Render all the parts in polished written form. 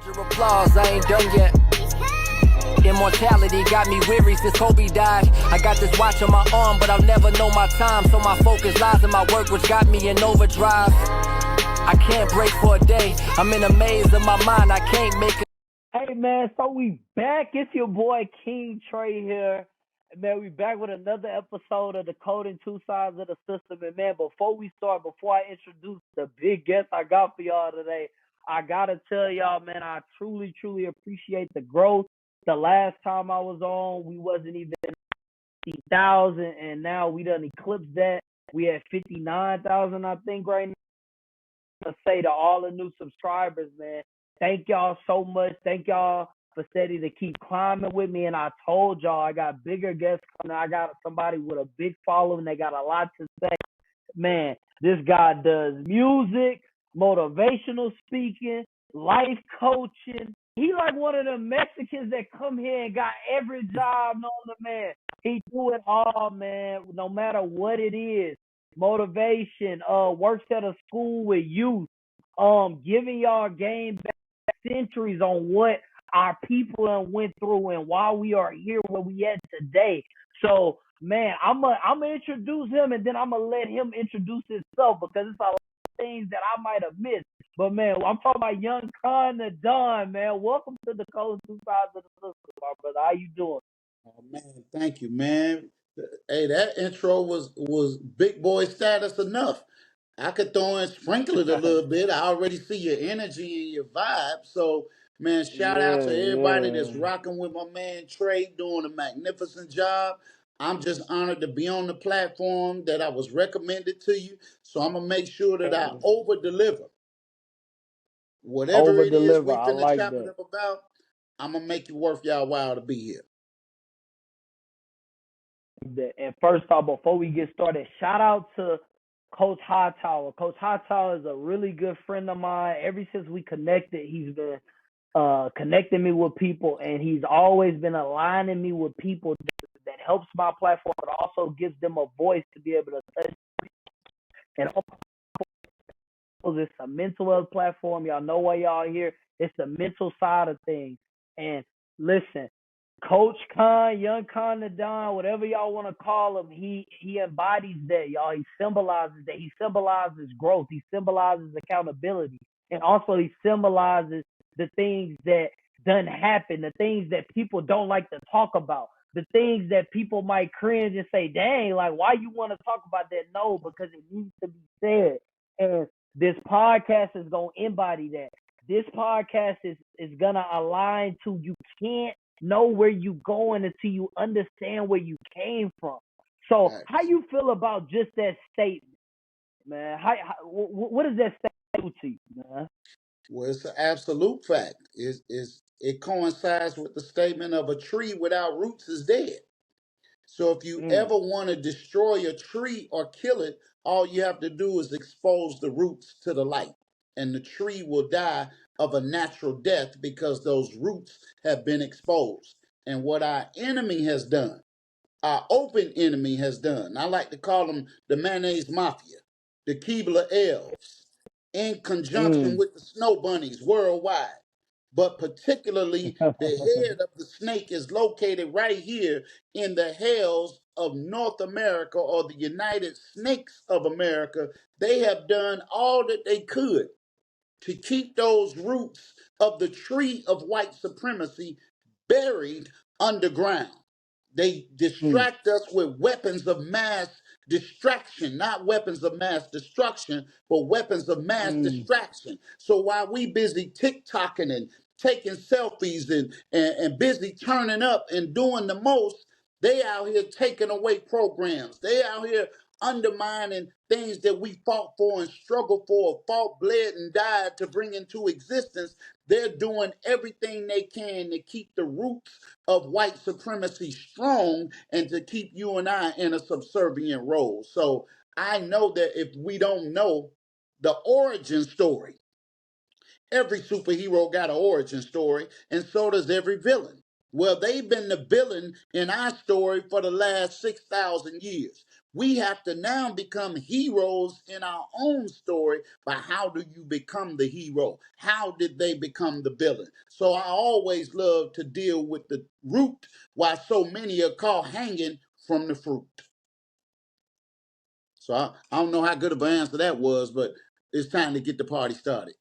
Applause, I ain't done yet. Immortality got me weary since Kobe died. I got this watch on my arm, but I'll never know my time. So my focus lies in my work, which got me in overdrive. I can't break for a day. I'm in a maze of my mind. I can't make it. Hey man, so we back. It's your boy King Trey here. Man, we back with another episode of the Coding Two Sides of the System. And man, before I introduce the big guest I got for y'all today, I gotta tell y'all, man, I truly, truly appreciate the growth. The last time I was on, we wasn't even 50,000, and now we done eclipsed that. We at 59,000, I think, right now. To say to all the new subscribers, man, thank y'all so much. Thank y'all for steady to keep climbing with me. And I told y'all I got bigger guests coming. I got somebody with a big following. They got a lot to say. Man, this guy does music, motivational speaking, life coaching. He like one of the Mexicans that come here and got every job known to man. He do it all, man, no matter what it is. Motivation, works at a school with youth, giving y'all game back centuries on what our people have went through and why we are here where we at today. So, man, I'm gonna introduce him, and then I'm gonna let him introduce himself because it's a lot of things that I might have missed. But man, I'm talking about Young Con the Don, man. Welcome to the Coast Two Sides of the System, my brother. How you doing? Oh man, thank you, man. Hey, that intro was big boy status enough. I could throw in sprinkle it a little bit. I already see your energy and your vibe. So, man, shout out to everybody that's Yeah. rocking with my man Trey doing a magnificent job. I'm just honored to be on the platform that I was recommended to you. So I'm gonna make sure that I over deliver. Whatever Over it is deliver. we I finna like chop it that. up about, I'm gonna make it worth y'all while to be here. And first off, before we get started, shout out to Coach Hightower. Coach Hightower is a really good friend of mine. Ever since we connected, he's been connecting me with people, and he's always been aligning me with people that helps my platform, but also gives them a voice to be able to touch. And also, it's a mental health platform. Y'all know why y'all here. It's the mental side of things. And listen, Coach Khan, Young Khan the Don, whatever y'all want to call him, he embodies that, y'all. He symbolizes that. He symbolizes growth. He symbolizes accountability. And also he symbolizes the things that done happen, the things that people don't like to talk about, the things that people might cringe and say, dang, like, why you want to talk about that? No, because it needs to be said. And this podcast is going to embody that. This podcast is going to align to, you can't know where you going until you understand where you came from. So how Facts. you feel about just that statement, man? What does that statement do to you, man? Well, it's an absolute fact. It coincides with the statement of a tree without roots is dead. So if you Mm, ever want to destroy a tree or kill it, all you have to do is expose the roots to the light. And the tree will die of a natural death because those roots have been exposed. And what our enemy has done, our open enemy has done. I like to call them the mayonnaise mafia, the Keebler elves, in conjunction mm. with the snow bunnies worldwide. But particularly, the head of the snake is located right here in the hells of North America, or the United Snakes of America. They have done all that they could to keep those roots of the tree of white supremacy buried underground. They mm, distract us with weapons of mass distraction, not weapons of mass destruction, but weapons of mass mm, distraction. So while we busy TikToking and taking selfies and busy turning up and doing the most, they out here taking away programs. They out here undermining things that we fought for and struggled for, fought, bled, and died to bring into existence. They're doing everything they can to keep the roots of white supremacy strong and to keep you and I in a subservient role. So I know that if we don't know the origin story, every superhero got an origin story, and so does every villain. Well, they've been the villain in our story for the last 6,000 years. We have to now become heroes in our own story. But how do you become the hero? How did they become the villain? So I always love to deal with the root, while so many are caught hanging from the fruit. So I don't know how good of an answer that was, but it's time to get the party started.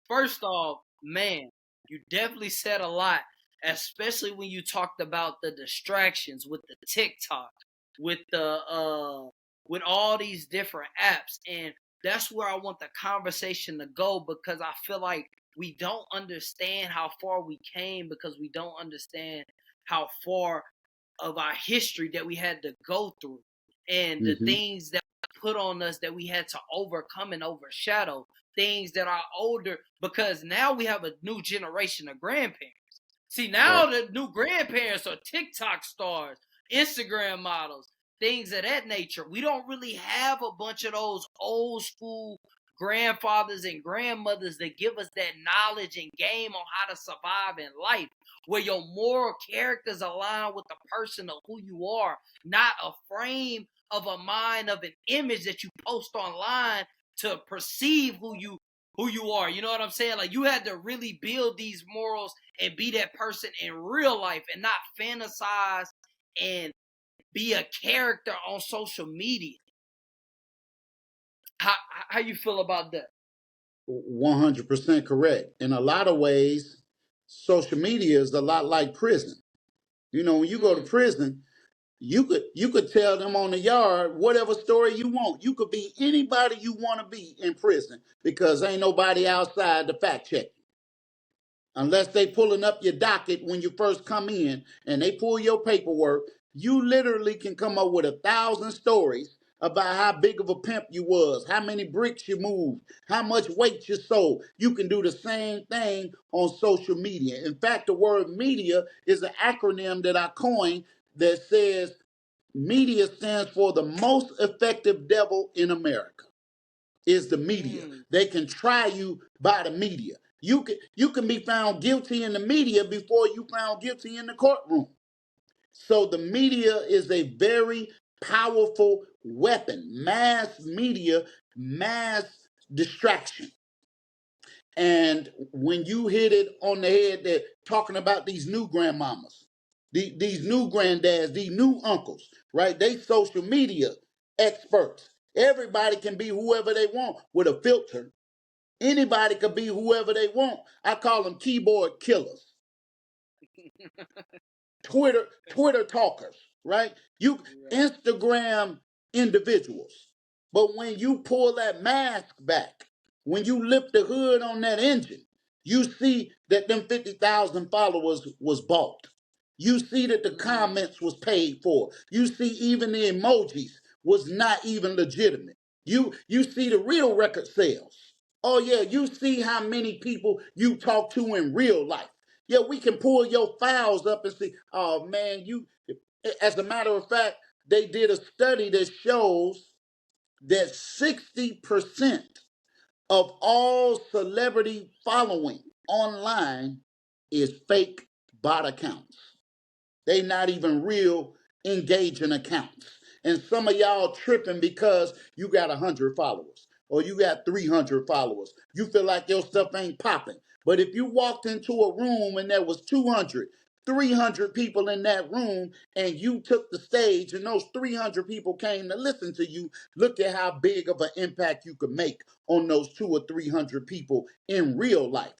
First off, man, you definitely said a lot, especially when you talked about the distractions with the TikTok, with with all these different apps, and that's where I want the conversation to go, because I feel like we don't understand how far we came, because we don't understand how far of our history that we had to go through, and the Mm-hmm. things that put on us that we had to overcome and overshadow, things that are older, because now we have a new generation of grandparents. See, now Right. the new grandparents are TikTok stars, Instagram models, things of that nature. We don't really have a bunch of those old school grandfathers and grandmothers that give us that knowledge and game on how to survive in life, where your moral characters align with the person of who you are, not a frame of a mind of an image that you post online to perceive who you are. You know what I'm saying? Like, you had to really build these morals and be that person in real life, and not fantasize and be a character on social media. How you feel about that? 100% correct. In a lot of ways, social media is a lot like prison. You know, when you go to prison, you could tell them on the yard whatever story you want. You could be anybody you want to be in prison, because ain't nobody outside to fact check you. Unless they pulling up your docket when you first come in and they pull your paperwork, you literally can come up with 1,000 stories about how big of a pimp you was, how many bricks you moved, how much weight you sold. You can do the same thing on social media. In fact, the word media is an acronym that I coined that says media stands for the most effective devil in America. Is the media. They can try you by the media. You can be found guilty in the media before you found guilty in the courtroom. So the media is a very powerful weapon. Mass media, mass distraction. And when you hit it on the head, that talking about these new grandmamas, these new granddads, these new uncles, right? They social media experts. Everybody can be whoever they want with a filter. Anybody could be whoever they want. I call them keyboard killers. Twitter talkers, right? You Instagram individuals. But when you pull that mask back, when you lift the hood on that engine, you see that them 50,000 followers was bought. You see that the comments was paid for. You see even the emojis was not even legitimate. You see the real record sales. Oh yeah, you see how many people you talk to in real life. Yeah, we can pull your files up and see, oh man, you, as a matter of fact, they did a study that shows that 60% of all celebrity following online is fake bot accounts. They not even real engaging accounts. And some of y'all tripping because you got 100 followers or you got 300 followers. You feel like your stuff ain't popping. But if you walked into a room and there was 200, 300 people in that room, and you took the stage and those 300 people came to listen to you, look at how big of an impact you could make on those 2 or 300 people in real life.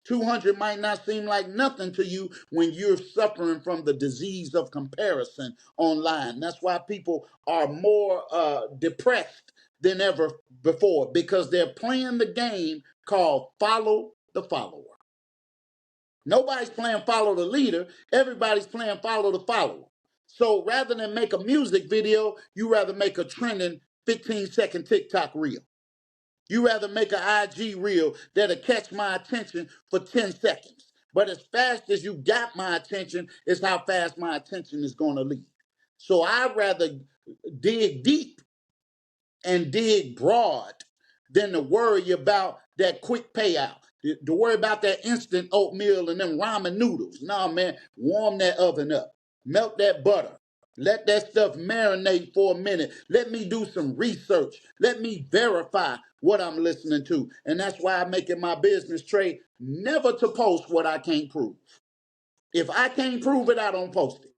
200 might not seem like nothing to you when you're suffering from the disease of comparison online. That's why people are more depressed than ever before, because they're playing the game called follow the follower. Nobody's playing follow the leader. Everybody's playing follow the follower. So rather than make a music video, you rather make a trending 15-second TikTok reel. You rather make an IG reel that'll catch my attention for 10 seconds. But as fast as you got my attention is how fast my attention is going to leave. So I'd rather dig deep and dig broad than to worry about that quick payout. To worry about that instant oatmeal and them ramen noodles. Nah, man, warm that oven up. Melt that butter. Let that stuff marinate for a minute. Let me do some research. Let me verify what I'm listening to. And that's why I make it my business trade never to post what I can't prove. If I can't prove it, I don't post it.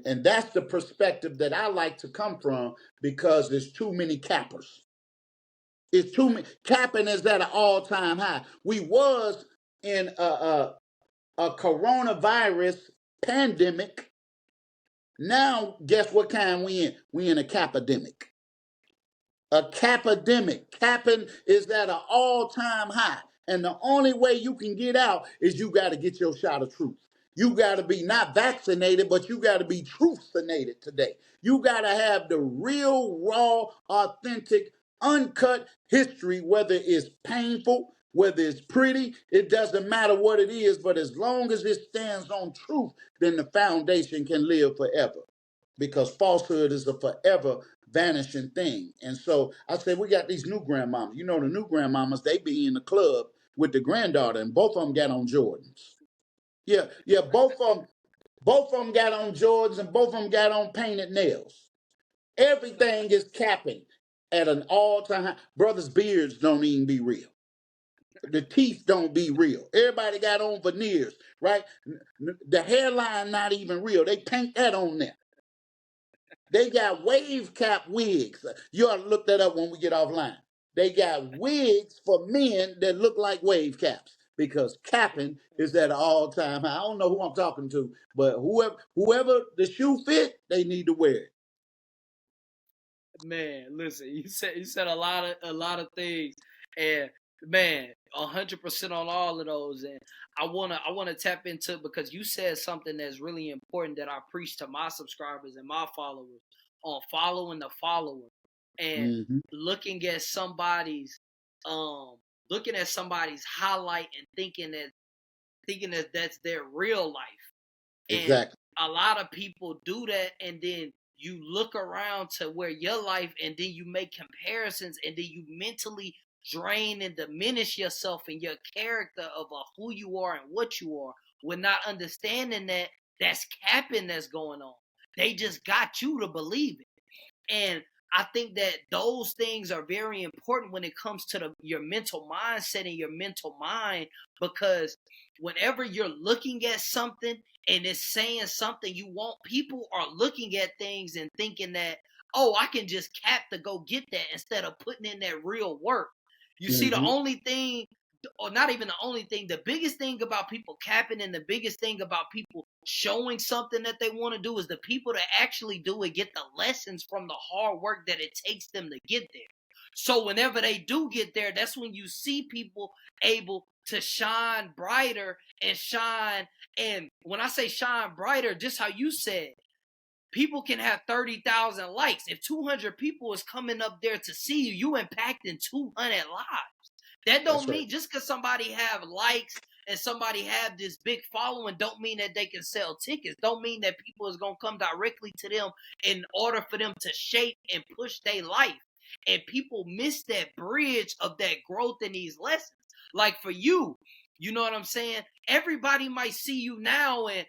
And that's the perspective that I like to come from because there's too many cappers. It's too many. Capping is at an all-time high. We was in a coronavirus pandemic. Now, guess what kind we in? We in a capidemic. A capidemic. Capping is at an all-time high. And the only way you can get out is you got to get your shot of truth. You got to be not vaccinated, but you got to be truthinated today. You got to have the real, raw, authentic, uncut history, whether it's painful, whether it's pretty, it doesn't matter what it is, but as long as it stands on truth, then the foundation can live forever because falsehood is a forever vanishing thing. And so I said, we got these new grandmamas. You know, the new grandmamas, they be in the club with the granddaughter, and both of them got on Jordans. Yeah, both of them got on Jordans, and both of them got on painted nails. Everything is capping at an all-time high. Brothers' beards don't even be real. The teeth don't be real. Everybody got on veneers, right? The hairline not even real. They paint that on there. They got wave cap wigs. You ought to look that up when we get offline. They got wigs for men that look like wave caps because capping is at an all-time high. I don't know who I'm talking to, but whoever the shoe fit, they need to wear it. Man, listen, you said a lot of things, and man, 100% on all of those. And I wanna tap into, because you said something that's really important that I preach to my subscribers and my followers on following the follower, and Mm-hmm. looking at somebody's looking at somebody's highlight and thinking that that's their real life. And Exactly. a lot of people do that, and then you look around to where your life, and then you make comparisons, and then you mentally drain and diminish yourself and your character of who you are and what you are, with not understanding that that's capping that's going on. They just got you to believe it. And I think that those things are very important when it comes to your mental mindset and your mental mind, because whenever you're looking at something and it's saying something you want, people are looking at things and thinking that, oh, I can just cap to go get that, instead of putting in that real work. You see, the Mm-hmm. only thing, or not even the only thing, the biggest thing about people capping and the biggest thing about people showing something that they want to do is the people that actually do it get the lessons from the hard work that it takes them to get there. So whenever they do get there, that's when you see people able to shine brighter and shine. And when I say shine brighter, just how you said, people can have 30,000 likes. If 200 people is coming up there to see you, you impacting 200 lives. That That's don't right. mean just because somebody have likes and somebody have this big following, don't mean that they can sell tickets. Don't mean that people is going to come directly to them in order for them to shape and push their life. And people miss that bridge of that growth in these lessons. Like for you, you know what I'm saying? Everybody might see you now, and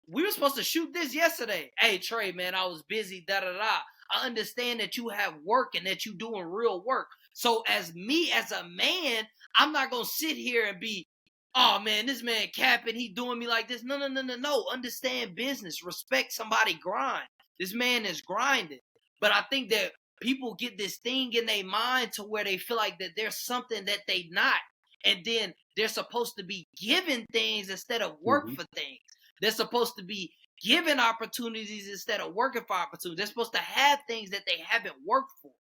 we were supposed to shoot this yesterday. Hey Trey, man, I was busy, da da da. I understand that you have work and that you doing real work. So as me, as a man, I'm not gonna sit here and be, oh man, this man capping, he doing me like this. No. Understand business. Respect somebody grind. This man is grinding. But I think that people get this thing in their mind to where they feel like that there's something that they not. And then they're supposed to be given things instead of work Mm-hmm. for things. They're supposed to be given opportunities instead of working for opportunities. They're supposed to have things that they haven't worked for.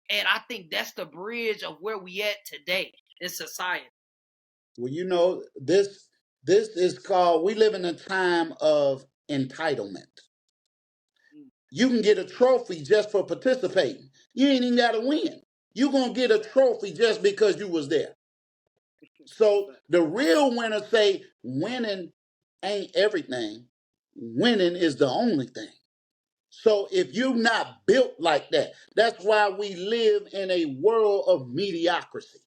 And I think that's the bridge of where we at today in society. Well, you know, this is called, we live in a time of entitlement. You can get a trophy just for participating. You ain't even got to win. You're going to get a trophy just because you was there. So the real winners say winning ain't everything. Winning is the only thing. So if you're not built like that, that's why we live in a world of mediocrity.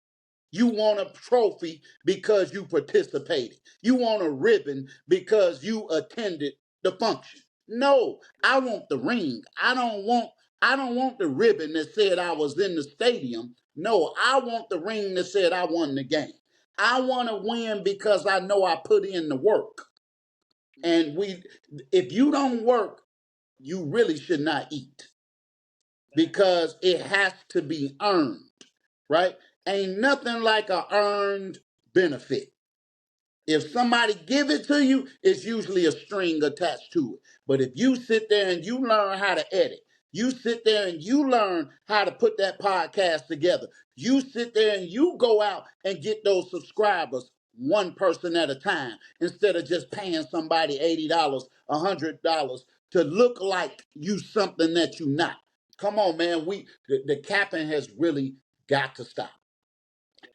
You want a trophy because you participated. You want a ribbon because you attended the function. No, I want the ring. I don't want the ribbon that said I was in the stadium. No, I want the ring that said I won the game. I want to win because I know I put in the work. And if you don't work, you really should not eat because it has to be earned, right? Ain't nothing like a earned benefit. If somebody give it to you, it's usually a string attached to it. But if you sit there and you learn how to edit, you sit there and you learn how to put that podcast together, you sit there and you go out and get those subscribers one person at a time instead of just paying somebody $80, $100 to look like you something that you not. Come on, man. The capping has really got to stop.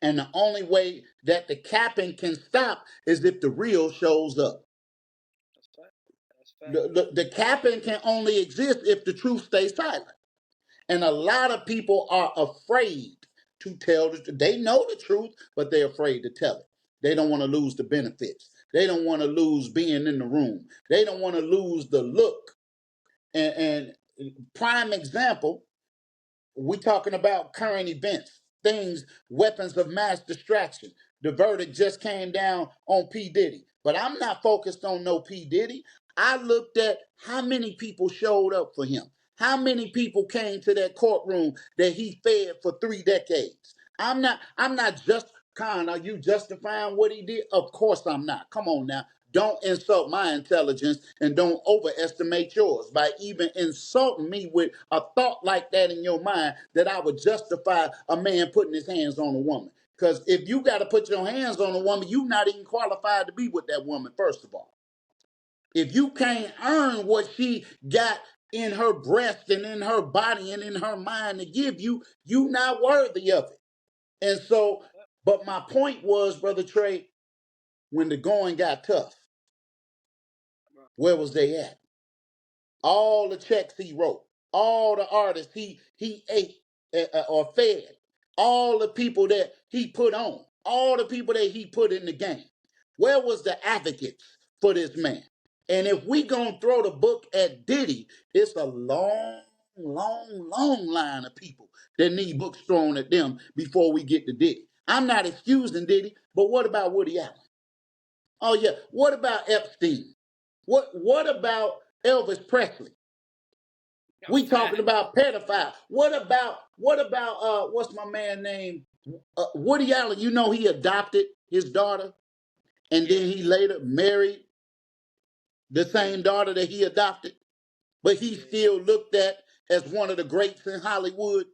And the only way that the capping can stop is if the real shows up. The capping can only exist if the truth stays silent. And a lot of people are afraid to tell the truth. They know the truth, but they're afraid to tell it. They don't want to lose the benefits. They don't want to lose being in the room. They don't want to lose the look. And prime example, we talking about current events, things, weapons of mass distraction. The verdict just came down on P. Diddy. But I'm not focused on no P. Diddy. I looked at how many people showed up for him. How many people came to that courtroom that he fed for 3 decades? I'm not just Khan, are you justifying what he did? Of course I'm not. Come on now. Don't insult my intelligence and don't overestimate yours by even insulting me with a thought like that in your mind that I would justify a man putting his hands on a woman. Because if you got to put your hands on a woman, you're not even qualified to be with that woman, first of all. If you can't earn what she got in her breast and in her body and in her mind to give you, you're not worthy of it. And so, but my point was, Brother Trey, when the going got tough, where was they at? All the checks he wrote, all the artists he ate or fed, all the people that he put on, all the people that he put in the game. Where was the advocates for this man? And if we gonna throw the book at Diddy, it's a long, long line of people that need books thrown at them before we get to Diddy. I'm not excusing Diddy, but what about Woody Allen? Oh yeah, what about Epstein? What about Elvis Presley? We talking about pedophile. What about what's my man name? Woody Allen, you know he adopted his daughter and then he later married the same daughter that he adopted, but he's still looked at as one of the greats in Hollywood.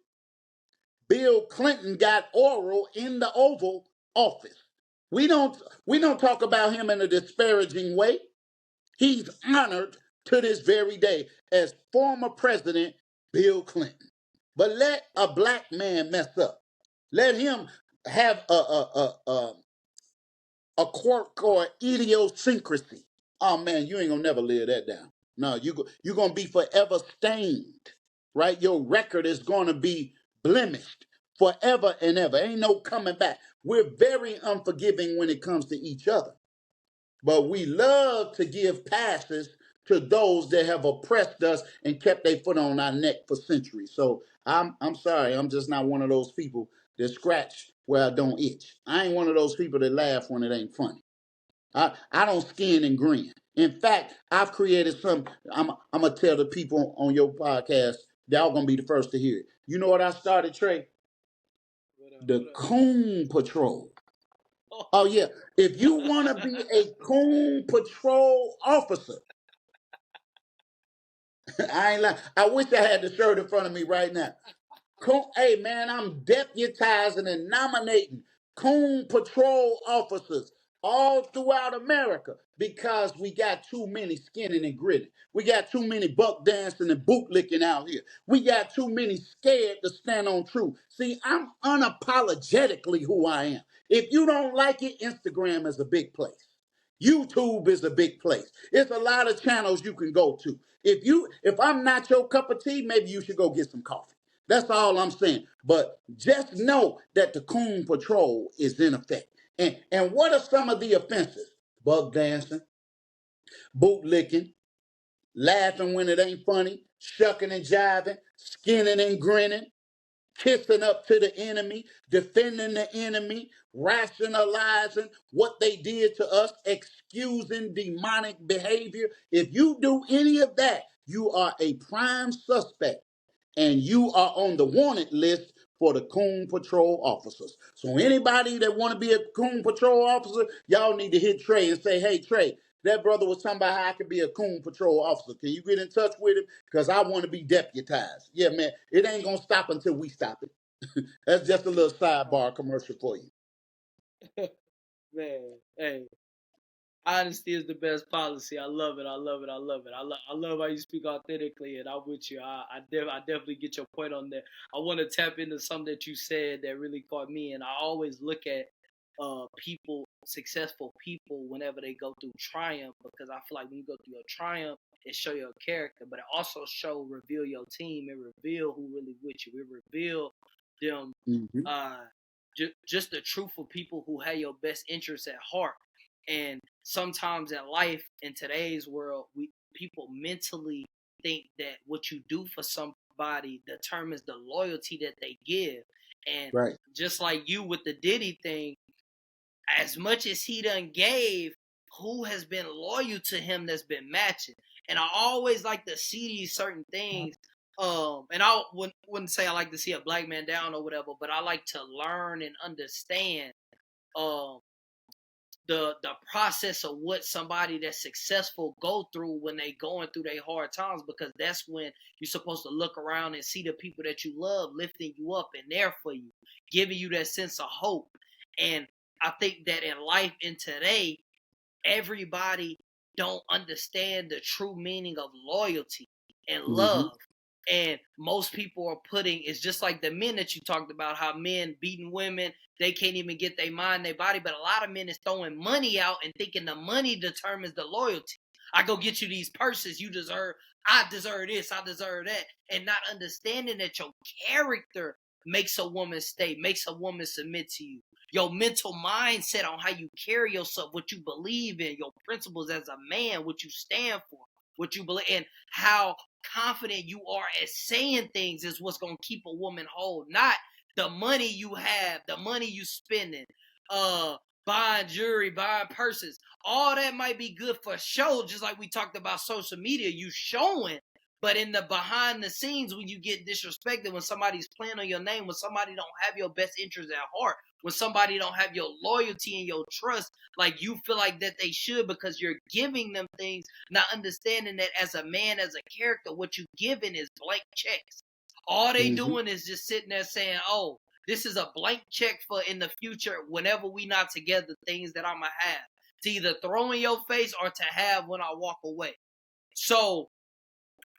Bill Clinton got oral in the Oval Office. We don't talk about him in a disparaging way. He's honored to this very day as former President Bill Clinton. But let a black man mess up. Let him have a quirk or idiosyncrasy. Oh man, you ain't gonna never live that down. No, you're gonna be forever stained, right? Your record is gonna be blemished forever and ever. Ain't no coming back. We're very unforgiving when it comes to each other. But we love to give passes to those that have oppressed us and kept their foot on our neck for centuries. So I'm sorry, I'm just not one of those people that scratch where I don't itch. I ain't one of those people that laugh when it ain't funny. I don't skin and grin. In fact, I've created some. I'm gonna tell the people on your podcast, y'all gonna be the first to hear it. You know what I started, Trey? The Coon Patrol. Oh yeah. If you want to be a Coon Patrol officer, I ain't lying. I wish I had the shirt in front of me right now. Hey man, I'm deputizing and nominating Coon Patrol officers all throughout America because we got too many skinning and gritting. We got too many buck dancing and bootlicking out here. We got too many scared to stand on truth. See, I'm unapologetically who I am. If you don't like it, Instagram is a big place. YouTube is a big place. It's a lot of channels you can go to. If I'm not your cup of tea, maybe you should go get some coffee. That's all I'm saying. But just know that the Coon Patrol is in effect. And what are some of the offenses? Bug dancing, bootlicking, laughing when it ain't funny, shucking and jiving, skinning and grinning, kissing up to the enemy, defending the enemy, rationalizing what they did to us, excusing demonic behavior. If you do any of that, you are a prime suspect and you are on the wanted list for the Coon Patrol officers. So anybody that want to be a Coon Patrol officer, y'all need to hit Trey and say, hey, Trey, that brother was talking about how I could be a Coon Patrol officer. Can you get in touch with him? Because I want to be deputized. Yeah, man, it ain't going to stop until we stop it. That's just a little sidebar commercial for you. Man, hey, honesty is the best policy. I love it. I love it. I love it. I love how you speak authentically, and I'm with you. I definitely get your point on that. I want to tap into something that you said that really caught me, and I always look at people, successful people, whenever they go through triumph, because I feel like when you go through a triumph, it show your character, but it also reveal your team. It reveal who really with you. It reveal them, Mm-hmm. just the truthful people who have your best interests at heart. And sometimes in life, in today's world, people mentally think that what you do for somebody determines the loyalty that they give. And Right. just like you with the Diddy thing, as much as he done gave, who has been loyal to him that's been matching? And I always like to see these certain things. And I wouldn't say I like to see a black man down or whatever, but I like to learn and understand the process of what somebody that's successful go through when they going through their hard times, because that's when you're supposed to look around and see the people that you love lifting you up and there for you, giving you that sense of hope. And I think that in life in today, everybody don't understand the true meaning of loyalty and Mm-hmm. love. And most people are putting, it's just like the men that you talked about, how men beating women, they can't even get their mind, their body. But a lot of men is throwing money out and thinking the money determines the loyalty. I go get you these purses, I deserve this, I deserve that. And not understanding that your character makes a woman stay, makes a woman submit to you. Your mental mindset on how you carry yourself, what you believe in, your principles as a man, what you stand for, what you believe, and how confident you are at saying things is what's going to keep a woman whole. Not the money you have, the money you spending, buying jewelry, buying purses. All that might be good for show, just like we talked about social media, you showing. But in the behind the scenes, when you get disrespected, when somebody's playing on your name, when somebody don't have your best interest at heart, when somebody don't have your loyalty and your trust like you feel like that they should, because you're giving them things, not understanding that as a man, as a character, what you giving is blank checks. All they Mm-hmm. doing is just sitting there saying, oh, this is a blank check for in the future, whenever we not together, things that I'ma have to either throw in your face or to have when I walk away. So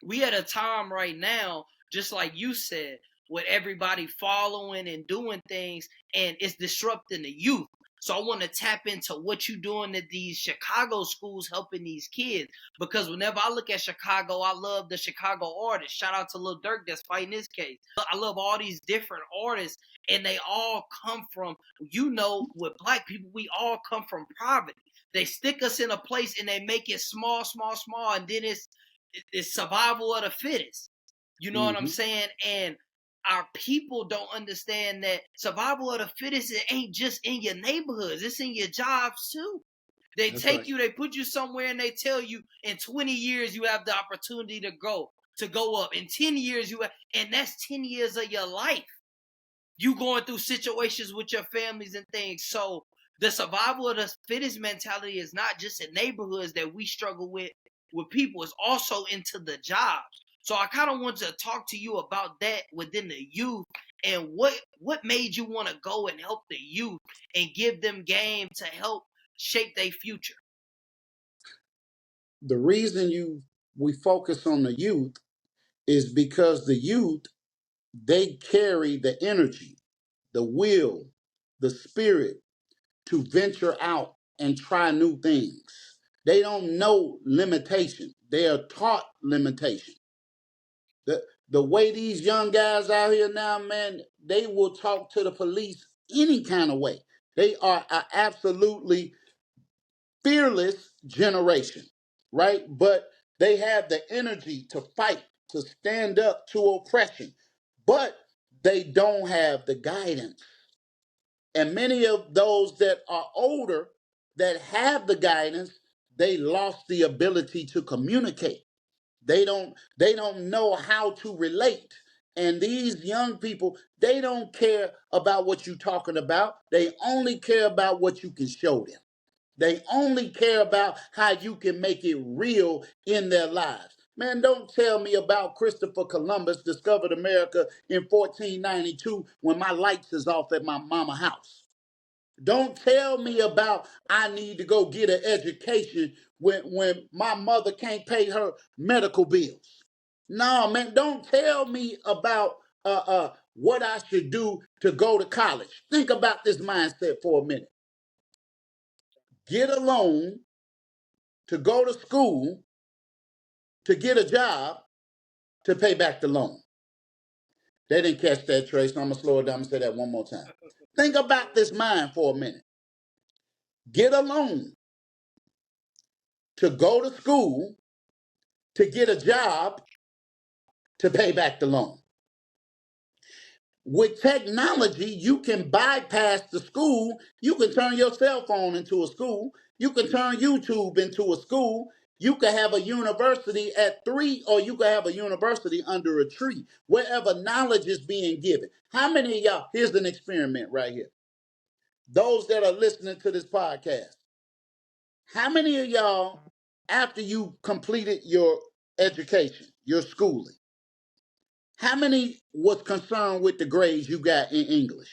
we at a time right now, just like you said, with everybody following and doing things, and it's disrupting the youth. So I want to tap into what you doing at these Chicago schools helping these kids. Because whenever I look at Chicago, I love the Chicago artists. Shout out to Lil Durk that's fighting this case. I love all these different artists, and they all come from, with black people, we all come from poverty. They stick us in a place and they make it small, small, small, and then it's survival of the fittest. You know what I'm Mm-hmm. saying? And our people don't understand that survival of the fittest, it ain't just in your neighborhoods, it's in your jobs too. They That's take right. you, they put you somewhere, and they tell you in 20 years you have the opportunity to go up. In 10 years and that's 10 years of your life. You going through situations with your families and things. So the survival of the fittest mentality is not just in neighborhoods that we struggle with people, it's also into the jobs. So I kind of want to talk to you about that within the youth, and what made you want to go and help the youth and give them game to help shape their future. The reason we focus on the youth is because the youth, they carry the energy, the will, the spirit to venture out and try new things. They don't know limitation. They are taught limitation. The way these young guys out here now, man, they will talk to the police any kind of way. They are an absolutely fearless generation, right? But They have the energy to fight, to stand up to oppression, but they don't have the guidance. And many of those that are older that have the guidance, they lost the ability to communicate. They don't know how to relate. And these young people, they don't care about what you're talking about. They only care about what you can show them. They only care about how you can make it real in their lives. Man, don't tell me about Christopher Columbus discovered America in 1492 when my lights is off at my mama house. Don't tell me about I need to go get an education when my mother can't pay her medical bills. No, man, don't tell me about what I should do to go to college. Think about this mindset for a minute. Get a loan to go to school, to get a job, to pay back the loan. They didn't catch that, Trace, so I'm going to slow it down and say that one more time. Think about this mind for a minute. Get a loan to go to school, to get a job, to pay back the loan. With technology, you can bypass the school. You can turn your cell phone into a school. You can turn YouTube into a school. You can have a university at 3, or you can have a university under a tree, wherever knowledge is being given. How many of y'all, here's an experiment right here. Those that are listening to this podcast, how many of y'all, after you completed your education, your schooling, how many was concerned with the grades you got in English?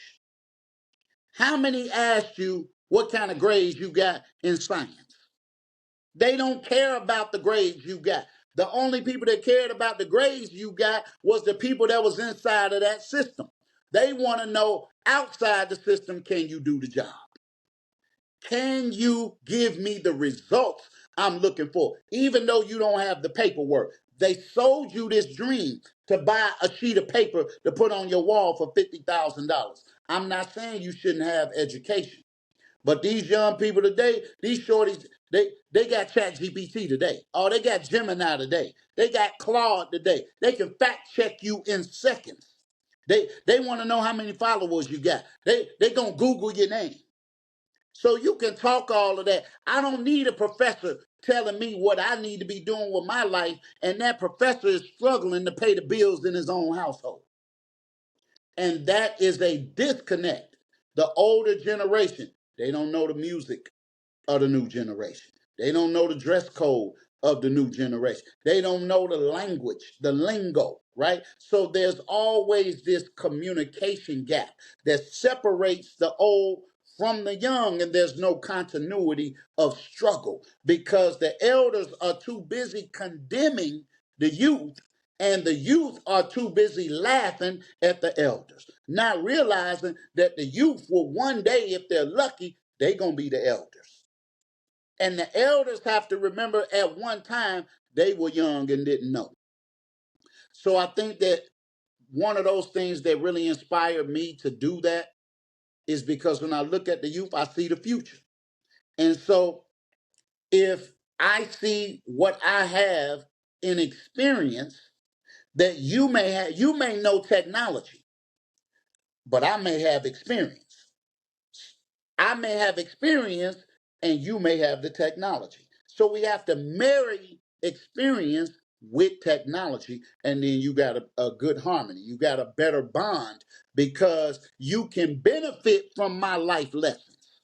How many asked you what kind of grades you got in science? They don't care about the grades you got. The only people that cared about the grades you got was the people that was inside of that system. They want to know outside the system, can you do the job? Can you give me the results I'm looking for? Even though you don't have the paperwork. They sold you this dream to buy a sheet of paper to put on your wall for $50,000. I'm not saying you shouldn't have education. But these young people today, these shorties, they got Chat GPT today. Oh, they got Gemini today. They got Claude today. They can fact check you in seconds. They want to know how many followers you got. They gonna Google your name. So you can talk all of that. I don't need a professor telling me what I need to be doing with my life, and that professor is struggling to pay the bills in his own household. And that is a disconnect. The older generation, they don't know the music of the new generation. They don't know the dress code of the new generation. They don't know the language, the lingo, right? So there's always this communication gap that separates the old from the young, and there's no continuity of struggle because the elders are too busy condemning the youth, and the youth are too busy laughing at the elders, not realizing that the youth will one day, if they're lucky, they're going to be the elders. And the elders have to remember at one time they were young and didn't know. So I think that one of those things that really inspired me to do that is because when I look at the youth, I see the future. And so if I see what I have in experience that you may know technology, but I may have experience. I may have experience and you may have the technology. So we have to marry experience with technology, and then you got a good harmony. You got a better bond because you can benefit from my life lessons.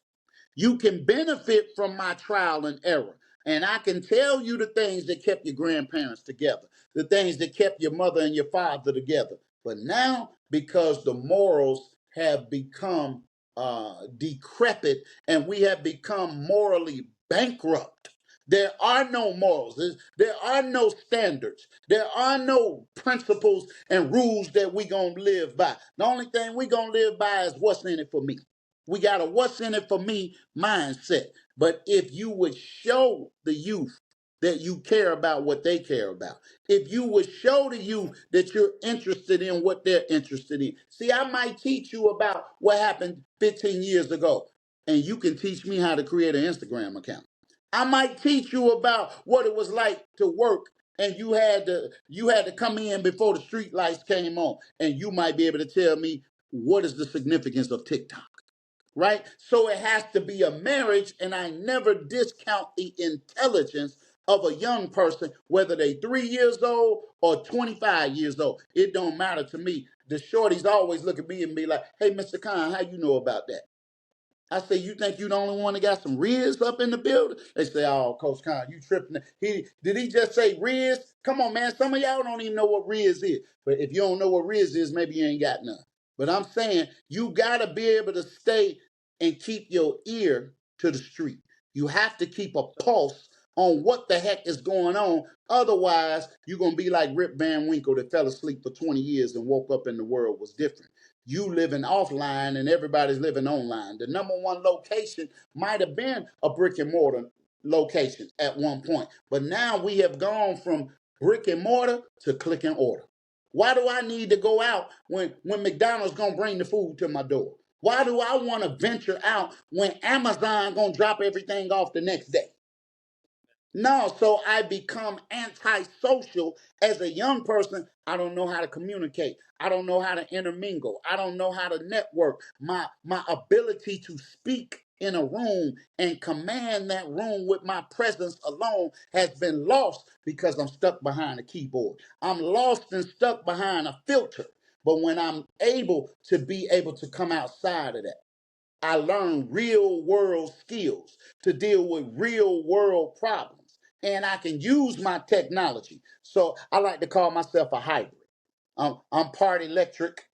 You can benefit from my trial and error. And I can tell you the things that kept your grandparents together, the things that kept your mother and your father together. But now, because the morals have become decrepit and we have become morally bankrupt, there are no morals. There are no standards. There are no principles and rules that we going to live by. The only thing we going to live by is what's in it for me. We got a what's in it for me mindset. But if you would show the youth that you care about what they care about, if you would show the youth that you're interested in what they're interested in. See, I might teach you about what happened 15 years ago, and you can teach me how to create an Instagram account. I might teach you about what it was like to work and you had to come in before the street lights came on, and you might be able to tell me what is the significance of TikTok, right? So it has to be a marriage, and I never discount the intelligence of a young person, whether they 3 years old or 25 years old. It don't matter to me. The shorties always look at me and be like, "Hey, Mr. Khan, how you know about that?" I say, "You think you the only one that got some Riz up in the building?" They say, "Oh, Coach Khan, you tripping. Did he just say Riz? Come on, man. Some of y'all don't even know what Riz is. But if you don't know what Riz is, maybe you ain't got none." But I'm saying you gotta be able to stay and keep your ear to the street. You have to keep a pulse on what the heck is going on. Otherwise, you're gonna be like Rip Van Winkle that fell asleep for 20 years and woke up and the world was different. You living offline and everybody's living online. The number one location might have been a brick and mortar location at one point, but now we have gone from brick and mortar to click and order. Why do I need to go out when McDonald's gonna bring the food to my door? Why do I want to venture out when Amazon gonna drop everything off the next day? No, so I become antisocial as a young person. I don't know how to communicate. I don't know how to intermingle. I don't know how to network. My ability to speak in a room and command that room with my presence alone has been lost because I'm stuck behind a keyboard. I'm lost and stuck behind a filter. But when I'm able to come outside of that, I learned real world skills to deal with real world problems. And I can use my technology. So I like to call myself a hybrid. I'm part electric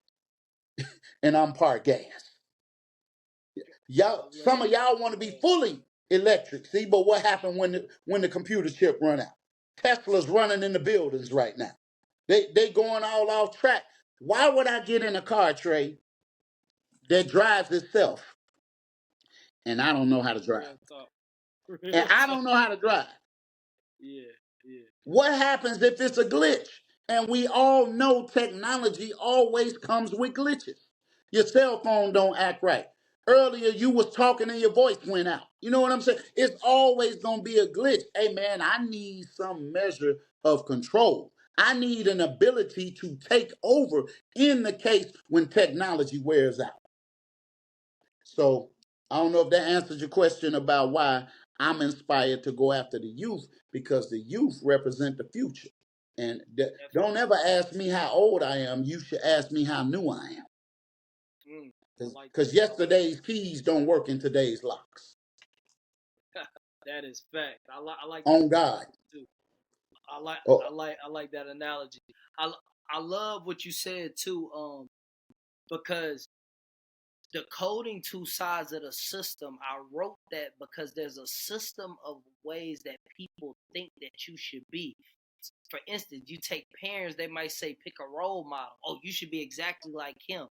and I'm part gas. Some of y'all want to be fully electric. See, but what happened when the computer chip run out? Tesla's running in the buildings right now. They going all off track. Why would I get in a car, Trey, that drives itself and I don't know how to drive? Real talk. And Real I talk. don't know how to drive. Yeah, yeah. What happens if it's a glitch? And we all know technology always comes with glitches. Your cell phone don't act right. Earlier you was talking and your voice went out. You know what I'm saying? It's always gonna be a glitch. Hey man, I need some measure of control. I need an ability to take over in the case when technology wears out. So I don't know if that answers your question about why I'm inspired to go after the youth, because the youth represent the future. And don't Definitely. ever ask me how old I am. You should ask me how new I am. I like Because that. I like yesterday's keys don't work in today's locks. that. That is fact. I like that On God. analogy too. I like I Oh, like I like that analogy. I I love what you said too. Because the coding two sides of the system, I wrote that because there's a system of ways that people think that you should be. For instance, you take parents, they might say pick a role model. Oh, you should be exactly like him.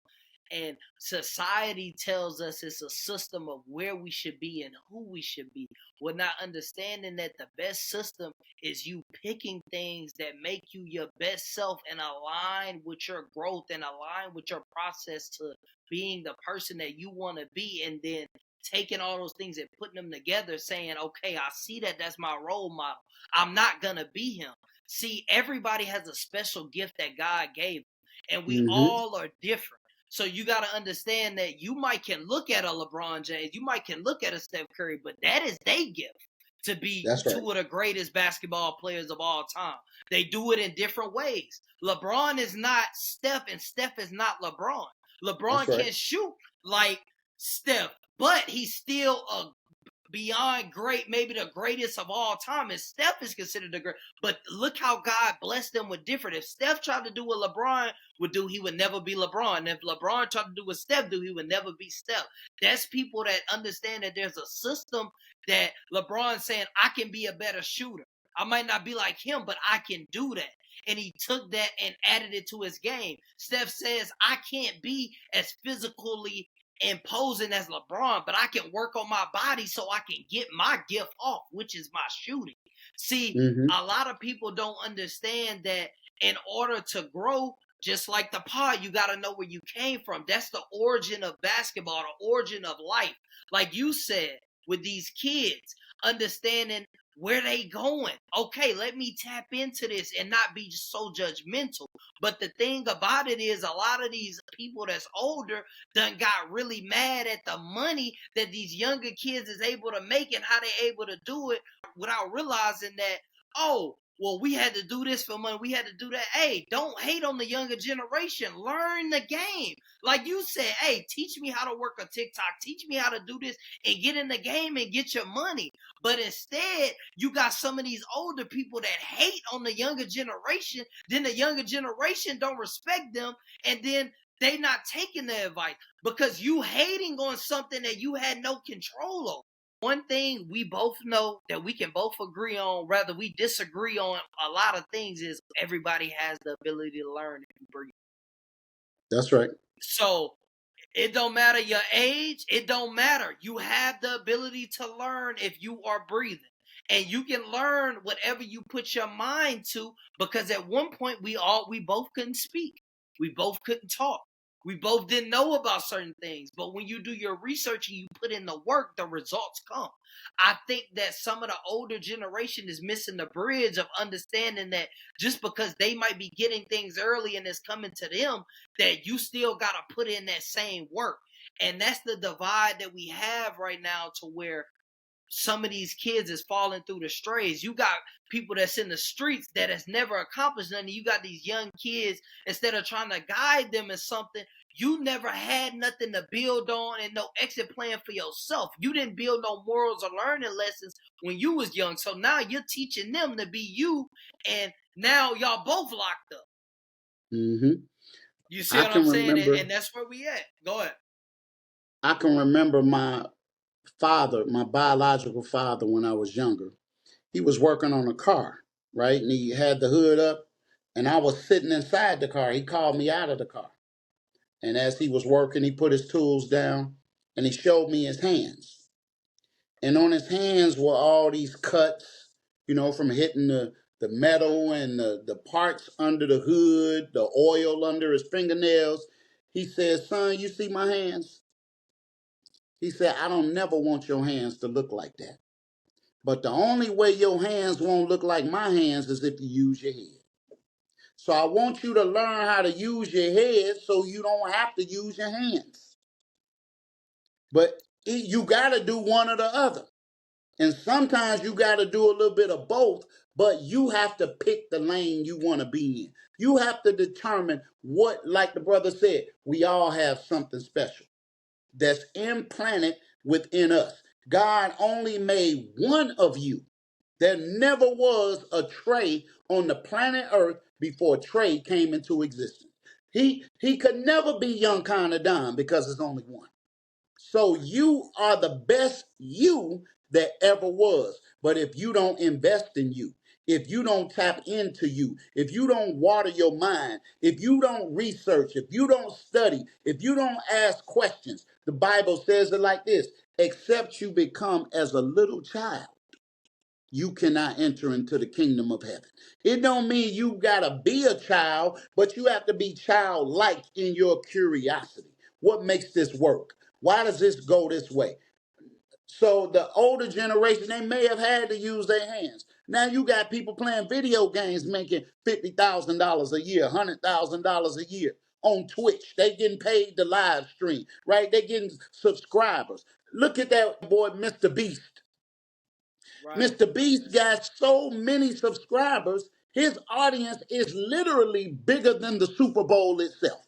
And society tells us it's a system of where we should be and who we should be. We're not understanding that the best system is you picking things that make you your best self and align with your growth and align with your process to being the person that you want to be, and then taking all those things and putting them together, saying, okay, I see that that's my role model. I'm not going to be him. See, everybody has a special gift that God gave, and we mm-hmm. all are different. So you got to understand that you might can look at a LeBron James, you might can look at a Steph Curry, but that is their gift to be That's right. two of the greatest basketball players of all time. They do it in different ways. LeBron is not Steph, and Steph is not LeBron. That's LeBron right. can't shoot like Steph, but he's still a beyond great, maybe the greatest of all time. And Steph is considered the great. But look how God blessed them with different. If Steph tried to do what LeBron would do, he would never be LeBron. And if LeBron tried to do what Steph do, he would never be Steph. That's people that understand that there's a system that LeBron's saying, I can be a better shooter. I might not be like him, but I can do that. And he took that and added it to his game. Steph says, I can't be as physically imposing as LeBron, but I can work on my body so I can get my gift off, which is my shooting. See, Mm-hmm. a lot of people don't understand that in order to grow, just like the pod, you got to know where you came from. That's the origin of basketball, the origin of life. Like you said, with these kids, understanding where they going. Okay, let me tap into this and not be so judgmental. But the thing about it is, a lot of these people that's older done got really mad at the money that these younger kids is able to make and how they able to do it without realizing that, oh, well, we had to do this for money. We had to do that. Hey, don't hate on the younger generation. Learn the game. Like you said, hey, teach me how to work a TikTok. Teach me how to do this and get in the game and get your money. But instead, you got some of these older people that hate on the younger generation. Then the younger generation don't respect them. And then they not taking the advice because you hating on something that you had no control over. One thing we both know that we can both agree on, rather we disagree on a lot of things, is everybody has the ability to learn and breathe. That's right. So it don't matter your age. It don't matter. You have the ability to learn if you are breathing. And you can learn whatever you put your mind to, because at one point we both couldn't speak. We both couldn't talk. We both didn't know about certain things. But when you do your research and you put in the work, the results come. I think that some of the older generation is missing the bridge of understanding that just because they might be getting things early and it's coming to them, that you still got to put in that same work. And that's the divide that we have right now, to where some of these kids is falling through the strays. You got people that's in the streets that has never accomplished nothing. You got these young kids, instead of trying to guide them in something, you never had nothing to build on and no exit plan for yourself. You didn't build no morals or learning lessons when you was young. So now you're teaching them to be you, and now y'all both locked up. Mm-hmm. You see what I'm saying? And that's where we at. Go ahead. I can remember my father, my biological father, when I was younger. He was working on a car, right? And he had the hood up, and I was sitting inside the car. He called me out of the car. And as he was working, he put his tools down and he showed me his hands. And on his hands were all these cuts, from hitting the metal and the parts under the hood, the oil under his fingernails. He said, "Son, you see my hands?" He said, "I don't never want your hands to look like that. But the only way your hands won't look like my hands is if you use your head. So I want you to learn how to use your head so you don't have to use your hands. But you got to do one or the other. And sometimes you got to do a little bit of both, but you have to pick the lane you want to be in. You have to determine what, like the brother said, we all have something special that's implanted within us. God only made one of you. There never was a Trey on the planet Earth before Trey came into existence. He could never be young kind of Don because there's only one. So you are the best you that ever was. But if you don't invest in you, if you don't tap into you, if you don't water your mind, if you don't research, if you don't study, if you don't ask questions, the Bible says it like this: except you become as a little child, you cannot enter into the kingdom of heaven. It don't mean you gotta be a child, but you have to be childlike in your curiosity. What makes this work? Why does this go this way? So the older generation, they may have had to use their hands. Now you got people playing video games making $50,000 a year, $100,000 a year on Twitch. They getting paid to live stream, right? They getting subscribers. Look at that boy, Mr. Beast. Right. Mr. Beast got so many subscribers, his audience is literally bigger than the Super Bowl itself.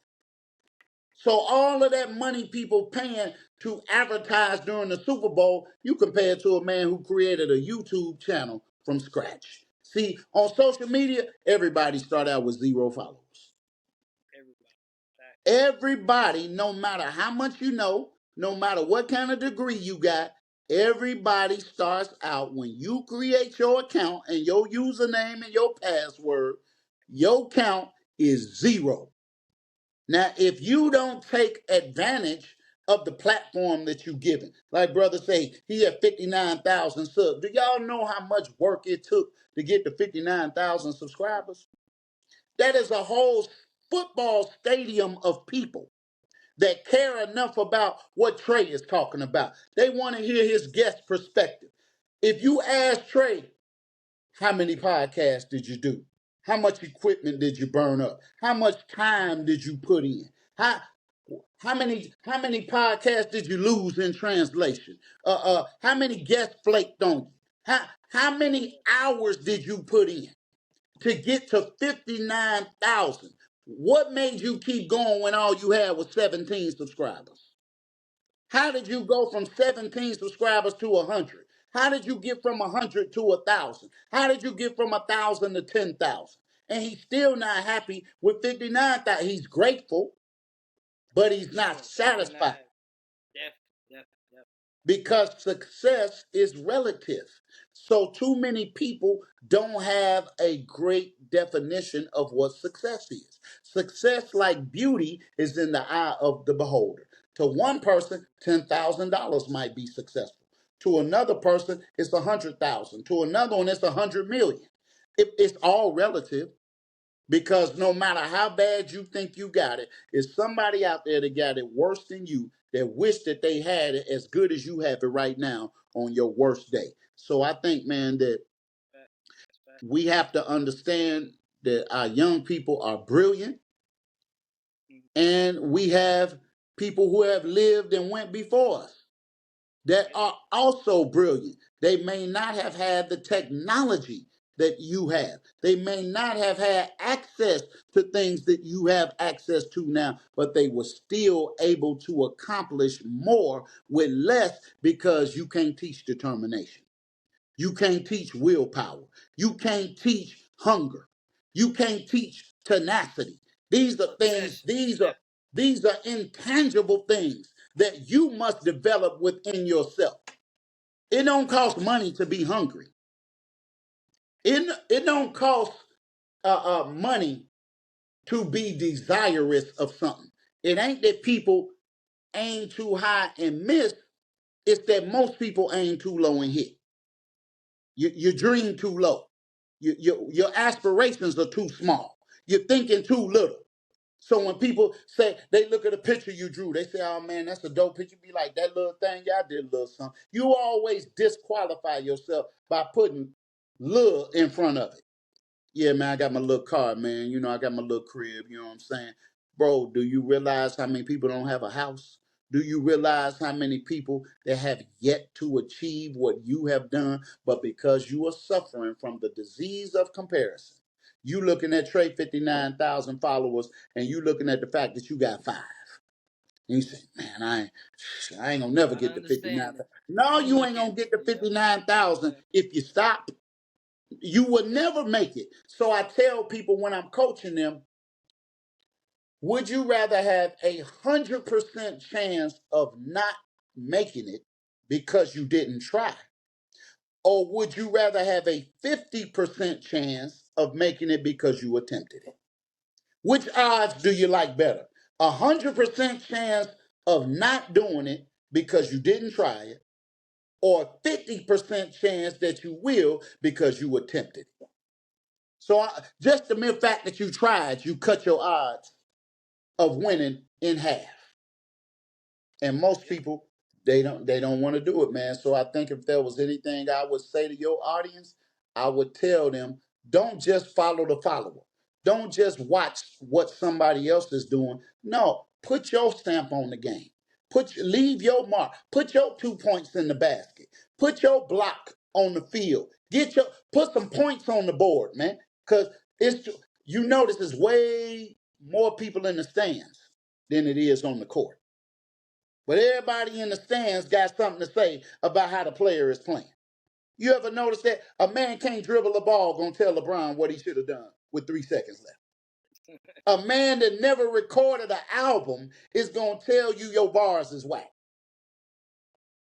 So all of that money people paying to advertise during the Super Bowl, you compare it to a man who created a YouTube channel from scratch. See, on social media, everybody start out with 0 followers. Everybody, no matter how much you know, no matter what kind of degree you got, everybody starts out when you create your account and your username and your password, your count is 0. Now, if you don't take advantage of the platform that you're given, like brother say, he had 59,000 subs. Do y'all know how much work it took to get to 59,000 subscribers? That is a whole football stadium of people that care enough about what Trey is talking about. They want to hear his guest perspective. If you ask Trey, How many podcasts did you do? How much equipment did you burn up? How much time did you put in? How how many podcasts did you lose in translation? How many guests flaked on you? How many hours did you put in to get to 59,000? What made you keep going when all you had was 17 subscribers? How did you go from 17 subscribers to 100? How did you get from 100 to 1,000? How did you get from 1,000 to 10,000? And he's still not happy with 59,000. He's grateful, but he's not So 59. satisfied Definitely. because success is relative. So too many people don't have a great definition of what success is. Success, like beauty, is in the eye of the beholder. To one person, $10,000 might be successful. To another person, it's 100,000. To another one, it's 100 million. It's all relative. Because no matter how bad you think you got it, there's somebody out there that got it worse than you that wish that they had it as good as you have it right now on your worst day. So I think, man, that That's fact. we have to understand that our young people are brilliant Mhm. and we have people who have lived and went before us that Yep. are also brilliant. They may not have had the technology that you have. They may not have had access to things that you have access to now, but they were still able to accomplish more with less because you can't teach determination. You can't teach willpower. You can't teach hunger. You can't teach tenacity. These are things, Obsession. Definitely. these are intangible things that you must develop within yourself. It don't cost money to be hungry. It don't cost money to be desirous of something. It ain't that people aim too high and miss. It's that most people aim too low and hit. You dream too low. Your aspirations are too small. You're thinking too little. So when people say they look at a picture you drew, they say, "Oh man, that's a dope picture." Be like, "That little thing, yeah, I did a little something." You always disqualify yourself by putting "little" in front of it. Yeah, man, I got my little car, man. I got my little crib. You know what I'm saying? Bro, do you realize how many people don't have a house? Do you realize how many people that have yet to achieve what you have done, but because you are suffering from the disease of comparison? You looking at Trey 59,000 followers, and you looking at the fact that you got five. And you say, man, I ain't gonna never I get to understand 59,000. it. No, I'm you ain't looking. gonna get to Yep. 59,000 Yep. if you stop. You will never make it. So I tell people when I'm coaching them, would you rather have 100% chance of not making it because you didn't try? Or would you rather have a 50% chance of making it because you attempted it? Which odds do you like better? 100% chance of not doing it because you didn't try it, or 50% chance that you will because you attempted it? So just the mere fact that you tried, you cut your odds of winning in half. And most Yep. people, they don't want to do it, man. So I think if there was anything I would say to your audience, I would tell them, don't just follow the follower. Don't just watch what somebody else is doing. No, put your stamp on the game. Leave your mark. Put your 2 points in the basket. Put your block on the field. Put some points on the board, man. Cause you notice there's way more people in the stands than it is on the court. But everybody in the stands got something to say about how the player is playing. You ever notice that a man can't dribble a ball gonna tell LeBron what he should have done with 3 seconds left? A man that never recorded an album is gonna tell you your bars is whack.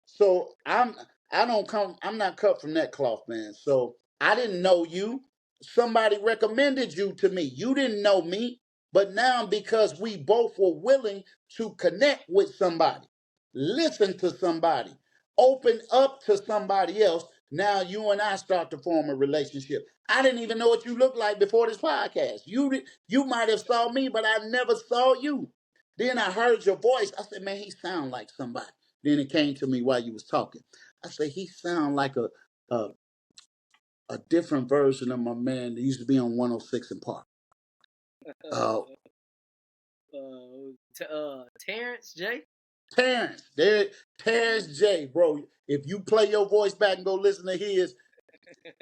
So I'm not cut from that cloth, man. So I didn't know you. Somebody recommended you to me. You didn't know me, but now because we both were willing to connect with somebody, listen to somebody, open up to somebody else, now you and I start to form a relationship. I didn't even know what you looked like before this podcast. You might have saw me, but I never saw you. Then I heard your voice. I said, man, he sound like somebody. Then it came to me while you was talking. I say he sound like a a different version of my man that used to be on 106 in Park. Terrence J. Terrence, there, Terrence J, bro. If you play your voice back and go listen to his,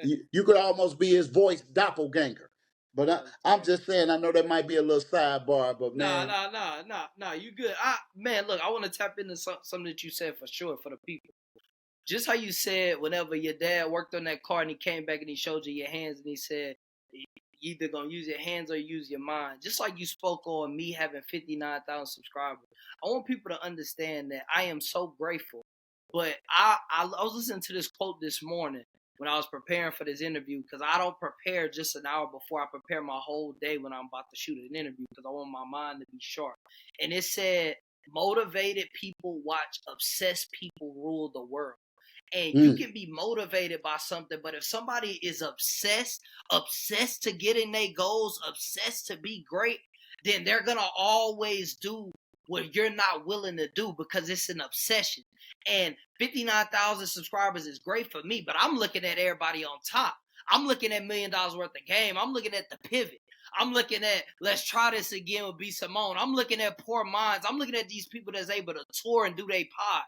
you could almost be his voice doppelganger. But I'm just saying, I know that might be a little sidebar, but man, Nah. You good? Man, look, I want to tap into something that you said for sure for the people. Just how you said whenever your dad worked on that car and he came back and he showed you your hands and he said, you either gonna use your hands or use your mind. Just like you spoke on me having 59,000 subscribers. I want people to understand that I am so grateful. But I was listening to this quote this morning when I was preparing for this interview, because I don't prepare just an hour before. I prepare my whole day when I'm about to shoot an interview because I want my mind to be sharp. And it said, motivated people watch obsessed people rule the world. And you can be motivated by something, but if somebody is obsessed to getting their goals, obsessed to be great, then they're going to always do what you're not willing to do because it's an obsession. And 59,000 subscribers is great for me, but I'm looking at everybody on top. I'm looking at $1 million worth of game. I'm looking at the pivot. I'm looking at let's try this again with B. Simone. I'm looking at Poor Minds. I'm looking at these people that's able to tour and do their pod.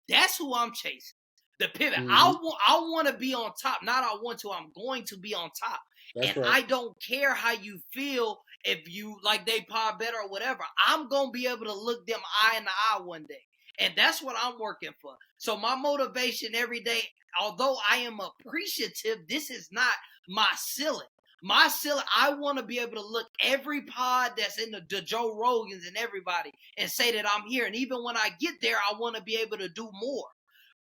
That's who I'm chasing. The pivot. I want to be on top. Not I want to. I'm going to be on top. That's right. I don't care how you feel if you like they pod better or whatever. I'm going to be able to look them eye in the eye one day. And that's what I'm working for. So my motivation every day, although I am appreciative, this is not my ceiling. My ceiling, I want to be able to look every pod that's in the Joe Rogans and everybody and say that I'm here. And even when I get there, I want to be able to do more.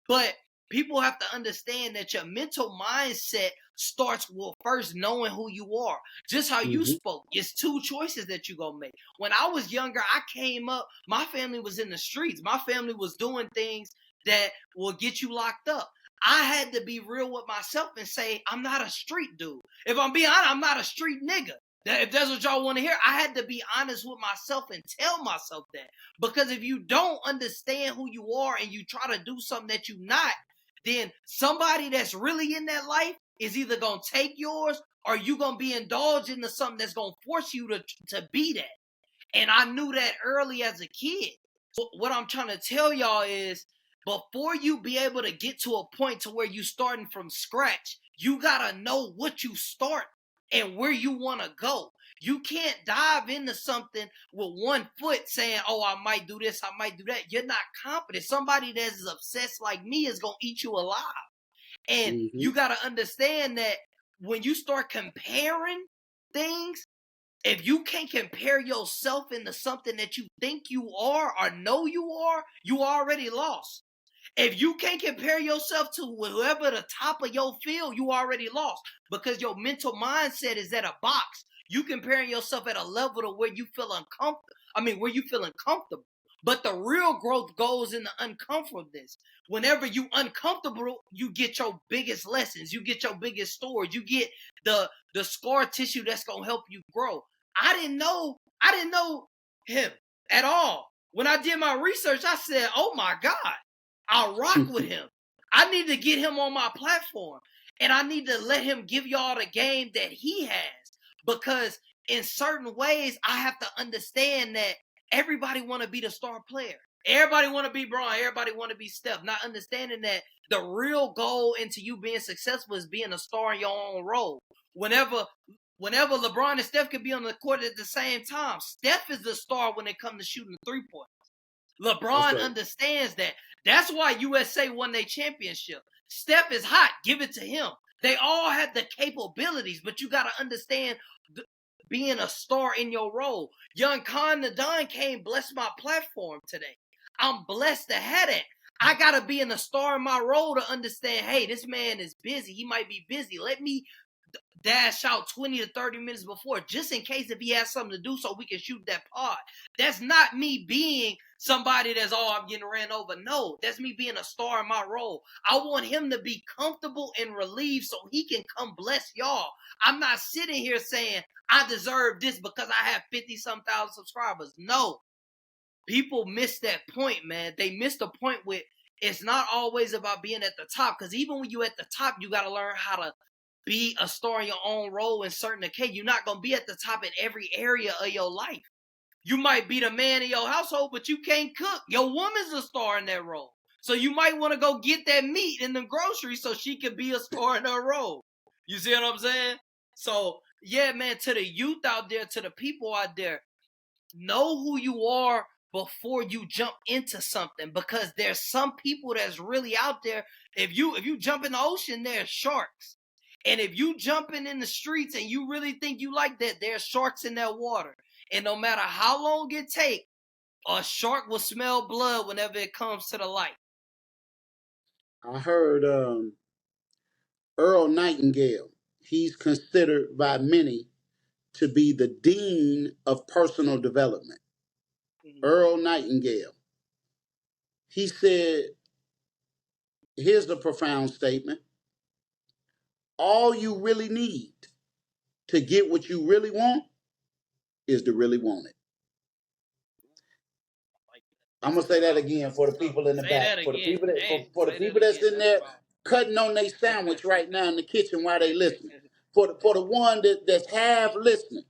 But people have to understand that your mental mindset starts with first knowing who you are. Just how you spoke. It's two choices that you're going to make. When I was younger, I came up, my family was in the streets. My family was doing things that will get you locked up. I had to be real with myself and say, I'm not a street dude. If I'm being honest, I'm not a street nigga. If that's what y'all want to hear, I had to be honest with myself and tell myself that. Because if you don't understand who you are and you try to do something that you're not, then somebody that's really in that life is either going to take yours or you going to be indulged into something that's going to force you to be that. And I knew that early as a kid. So what I'm trying to tell y'all is before you be able to get to a point to where you starting from scratch, you got to know what you start and where you want to go. You can't dive into something with one foot saying, oh, I might do this, I might do that. You're not confident. Somebody that's as obsessed like me is going to eat you alive. And you got to understand that when you start comparing things, if you can't compare yourself into something that you think you are or know you already lost. If you can't compare yourself to whoever the top of your field, you already lost because your mental mindset is at a box. You comparing yourself at a level to where you feel uncomfortable. Where you feeling comfortable. But the real growth goes in the uncomfortableness. Whenever you uncomfortable, you get your biggest lessons. You get your biggest stories. You get the scar tissue that's gonna help you grow. I didn't know him at all. When I did my research, I said, oh my God. I rock with him. I need to get him on my platform. And I need to let him give y'all the game that he has. Because in certain ways, I have to understand that everybody want to be the star player. Everybody want to be Bron. Everybody want to be Steph. Not understanding that the real goal into you being successful is being a star in your own role. Whenever LeBron and Steph can be on the court at the same time, Steph is the star when it comes to shooting the three-point. LeBron understands that. That's why USA won their championship. Steph is hot. Give it to him. They all have the capabilities, but you got to understand being a star in your role. Young Khan Nadine came bless my platform today. I'm blessed to have it. I got to be in a star in my role to understand, hey, this man is busy. He might be busy. Let me dash out 20 to 30 minutes before, just in case if he has something to do so we can shoot that pod. That's not me being somebody that's, oh, I'm getting ran over. No, that's me being a star in my role. I want him to be comfortable and relieved so he can come bless y'all. I'm not sitting here saying I deserve this because I have 50-some thousand subscribers. No. People miss that point, man. They miss the point with it's not always about being at the top, because even when you're at the top, you got to learn how to be a star in your own role in certain occasions. You're not going to be at the top in every area of your life. You might be the man in your household, but you can't cook. Your woman's a star in that role. So you might want to go get that meat in the grocery so she can be a star in her role. You see what I'm saying? So, yeah, man, to the youth out there, to the people out there, know who you are before you jump into something, because there's some people that's really out there. If you jump in the ocean, there's sharks. And if you jumping in the streets and you really think you like that, there's sharks in that water. And no matter how long it takes, a shark will smell blood whenever it comes to the light. I heard Earl Nightingale. He's considered by many to be the dean of personal development. Mm-hmm. Earl Nightingale. He said, here's a profound statement. All you really need to get what you really want is to really want it. I'm gonna say that again for the people in the back. For the people that's in there cutting on their sandwich right now in the kitchen while they listening. For the one that's half listening.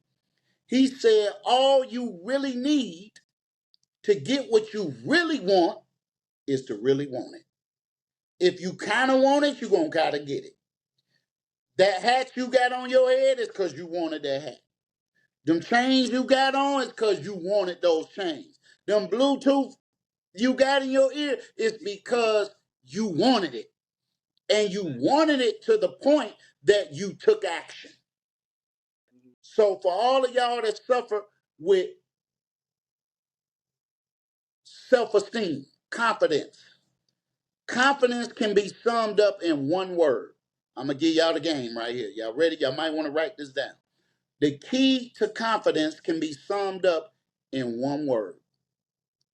He said all you really need to get what you really want is to really want it. If you kind of want it, you're gonna gotta get it. That hat you got on your head is because you wanted that hat. Them chains you got on is because you wanted those chains. Them Bluetooth you got in your ear is because you wanted it. And you wanted it to the point that you took action. So for all of y'all that suffer with self-esteem, confidence can be summed up in one word. I'm going to give y'all the game right here. Y'all ready? Y'all might want to write this down. The key to confidence can be summed up in one word.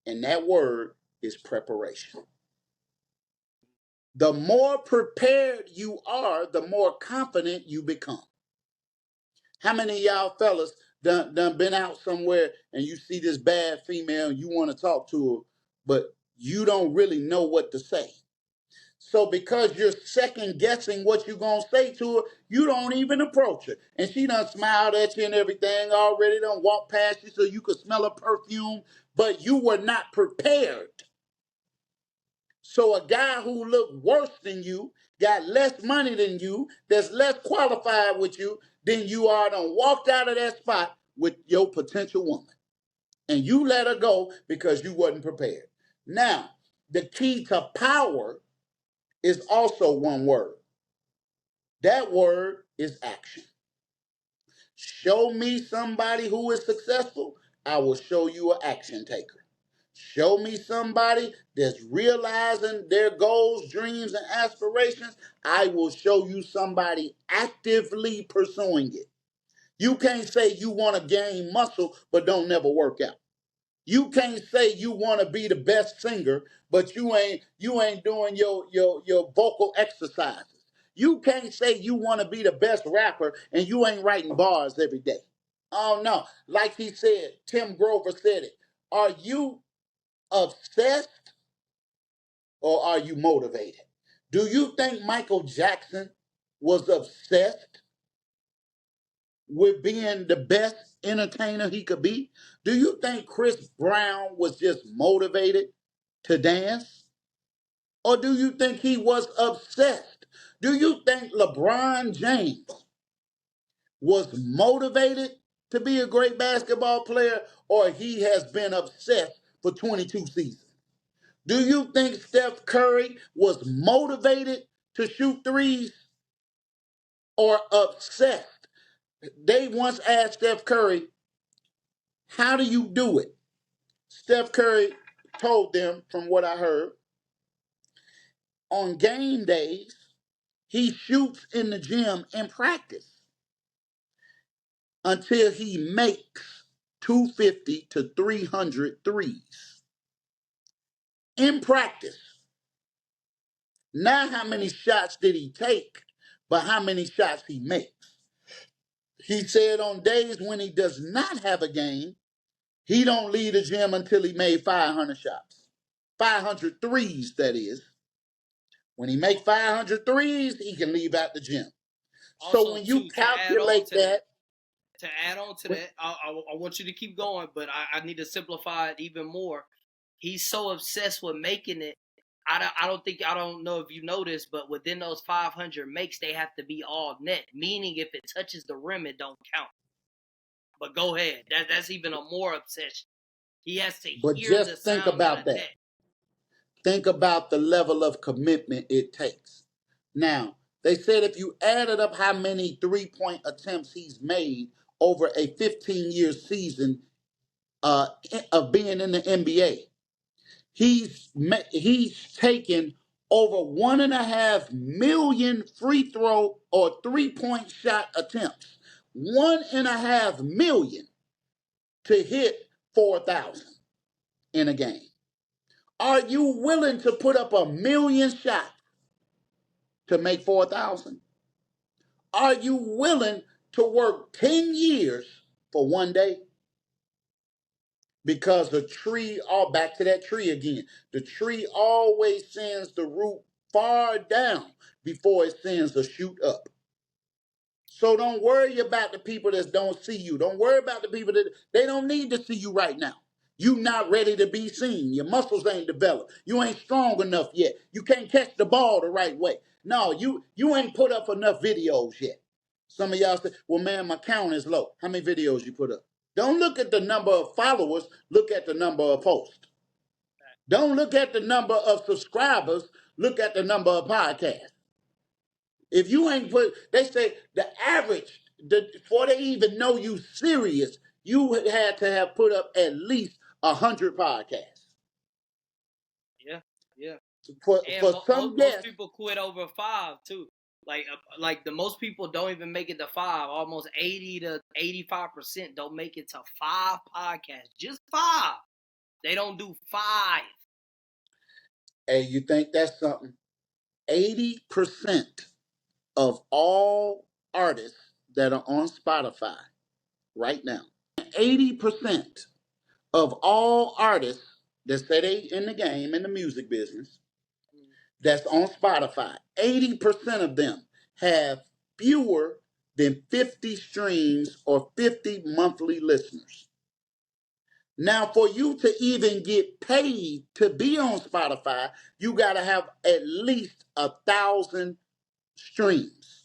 And that word is preparation. The more prepared you are, the more confident you become. How many of y'all fellas done been out somewhere and you see this bad female and you want to talk to her, but you don't really know what to say? So because you're second guessing what you're going to say to her, you don't even approach her. And she done smiled at you and everything already, done walked past you so you could smell her perfume, but you were not prepared. So a guy who looked worse than you, got less money than you, that's less qualified with you than you are, done walked out of that spot with your potential woman. And you let her go because you wasn't prepared. Now, the key to power is also one word. That word is action. Show me somebody who is successful, I will show you an action taker. Show me somebody that's realizing their goals, dreams, and aspirations, I will show you somebody actively pursuing it. You can't say you want to gain muscle, but don't never work out. You can't say you want to be the best singer, but you ain't doing your vocal exercises. You can't say you want to be the best rapper and you ain't writing bars every day. Oh no, like he said, Tim Grover said it. Are you obsessed or are you motivated? Do you think Michael Jackson was obsessed with being the best entertainer he could be? Do you think Chris Brown was just motivated to dance? Or do you think he was obsessed? Do you think LeBron James was motivated to be a great basketball player, or he has been obsessed for 22 seasons? Do you think Steph Curry was motivated to shoot threes or obsessed? They once asked Steph Curry, how do you do it? Steph Curry told them, from what I heard, on game days, he shoots in the gym in practice until he makes 250 to 300 threes. In practice. Not how many shots did he take, but how many shots he makes. He said on days when he does not have a game, he don't leave the gym until he made 500 shots. 500 threes, that is. When he make 500 threes, he can leave out the gym. So Also, when you too, to add on calculate to that, that, I want you to keep going, but I need to simplify it even more. He's so obsessed with making it. I don't know if you noticed, but within those 500 makes, they have to be all net, meaning if it touches the rim, it don't count. But go ahead. That's even a more obsession. He has to but hear the just think sound of about the that. net. Think about the level of commitment it takes. Now, they said if you added up how many 3-point attempts he's made over a 15-year season of being in the NBA, he's taken over 1.5 million free throw or 3-point shot attempts. 1.5 million to hit 4,000 in a game. Are you willing to put up 1 million shots to make 4,000? Are you willing to work 10 years for one day? Because the tree, all back to that tree again, the tree always sends the root far down before it sends a shoot up. So don't worry about the people that don't see you. Don't worry about the people that they don't need to see you right now. You not ready to be seen. Your muscles ain't developed. You ain't strong enough yet. You can't catch the ball the right way. No, you ain't put up enough videos yet. Some of y'all say, well, man, my count is low. How many videos you put up? Don't look at the number of followers. Look at the number of posts. Don't look at the number of subscribers. Look at the number of podcasts. If you ain't put, they say the average, before they even know you serious, you had to have put up at least 100 podcasts. Yeah, yeah. For And some most guests, people quit over 5 too. Like the most people don't even make it to 5. Almost 80 to 85% don't make it to 5 podcasts. Just 5. They don't do 5. hey, you think that's something? 80% of all artists that are on Spotify right now, 80% of all artists that say they in the game, in the music business, that's on Spotify, 80% of them have fewer than 50 streams or 50 monthly listeners. Now, for you to even get paid to be on Spotify, you got to have at least 1,000 streams.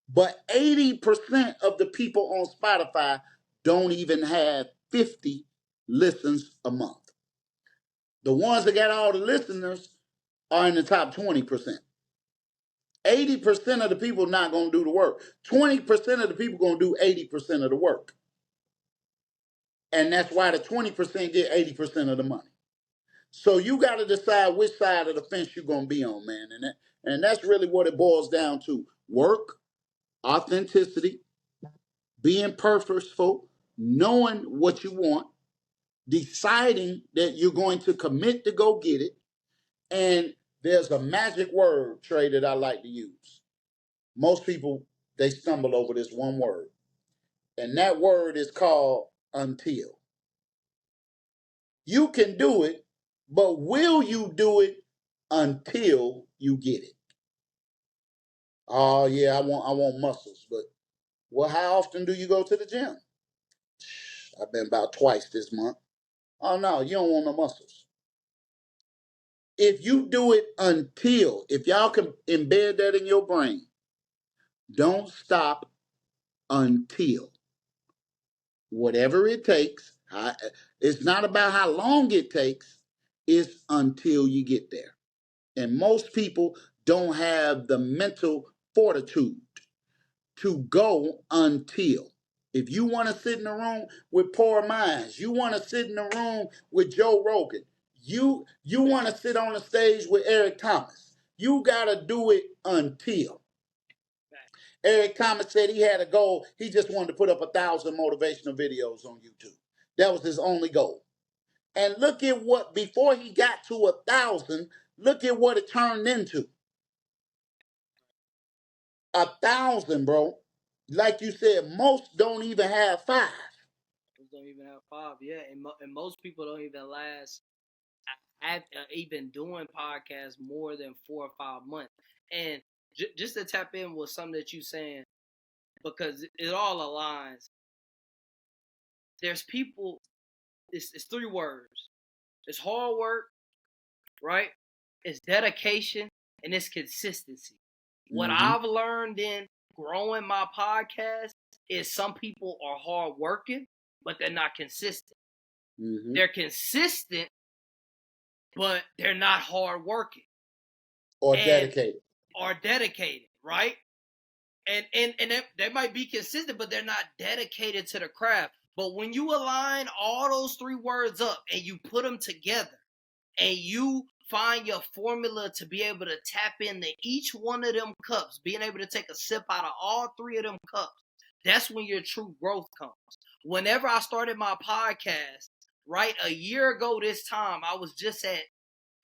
But 80% of the people on Spotify don't even have 50 listens a month. The ones that got all the listeners are in the top 20%. 80% of the people not going to do the work. 20% of the people going to do 80% of the work. And that's why the 20% get 80% of the money. So you got to decide which side of the fence you're going to be on, man. And that's really what it boils down to. Work, authenticity, being purposeful, knowing what you want, deciding that you're going to commit to go get it. And there's a magic word, Trey, that I like to use. Most people, they stumble over this one word. And that word is called until. You can do it, but will you do it until you get it? Oh yeah, I want muscles, but well, how often do you go to the gym? I've been about twice this month. Oh no, you don't want no muscles. If you do it until, if y'all can embed that in your brain, don't stop until. Whatever it takes, it's not about how long it takes, it's until you get there. And most people don't have the mental fortitude to go until. If you want to sit in a room with poor minds, you want to sit in a room with Joe Rogan, you want to sit on the stage with Eric Thomas, you got to do it until. Eric Thomas said he had a goal. He just wanted to put up 1,000 motivational videos on YouTube. That was his only goal. And look at what, before he got to 1,000, look at what it turned into. 1,000, bro. Like you said, most don't even have 5. Most don't even have 5. Yeah, and most people don't even last at even doing podcasts more than 4 or 5 months. And just to tap in with something that you're saying, because it all aligns. There's people. It's 3 words. It's hard work, right? It's dedication, and it's consistency. What Mm-hmm. I've learned in growing my podcast is some people are hard working, but they're not consistent. Mm-hmm. They're consistent, but they're not hard working Or dedicated. or dedicated, right? And they might be consistent, but they're not dedicated to the craft. But when you align all those 3 words up and you put them together, and you find your formula to be able to tap into each one of them cups, being able to take a sip out of all 3 of them cups, that's when your true growth comes. Whenever I started my podcast, right, a year ago this time, I was just at,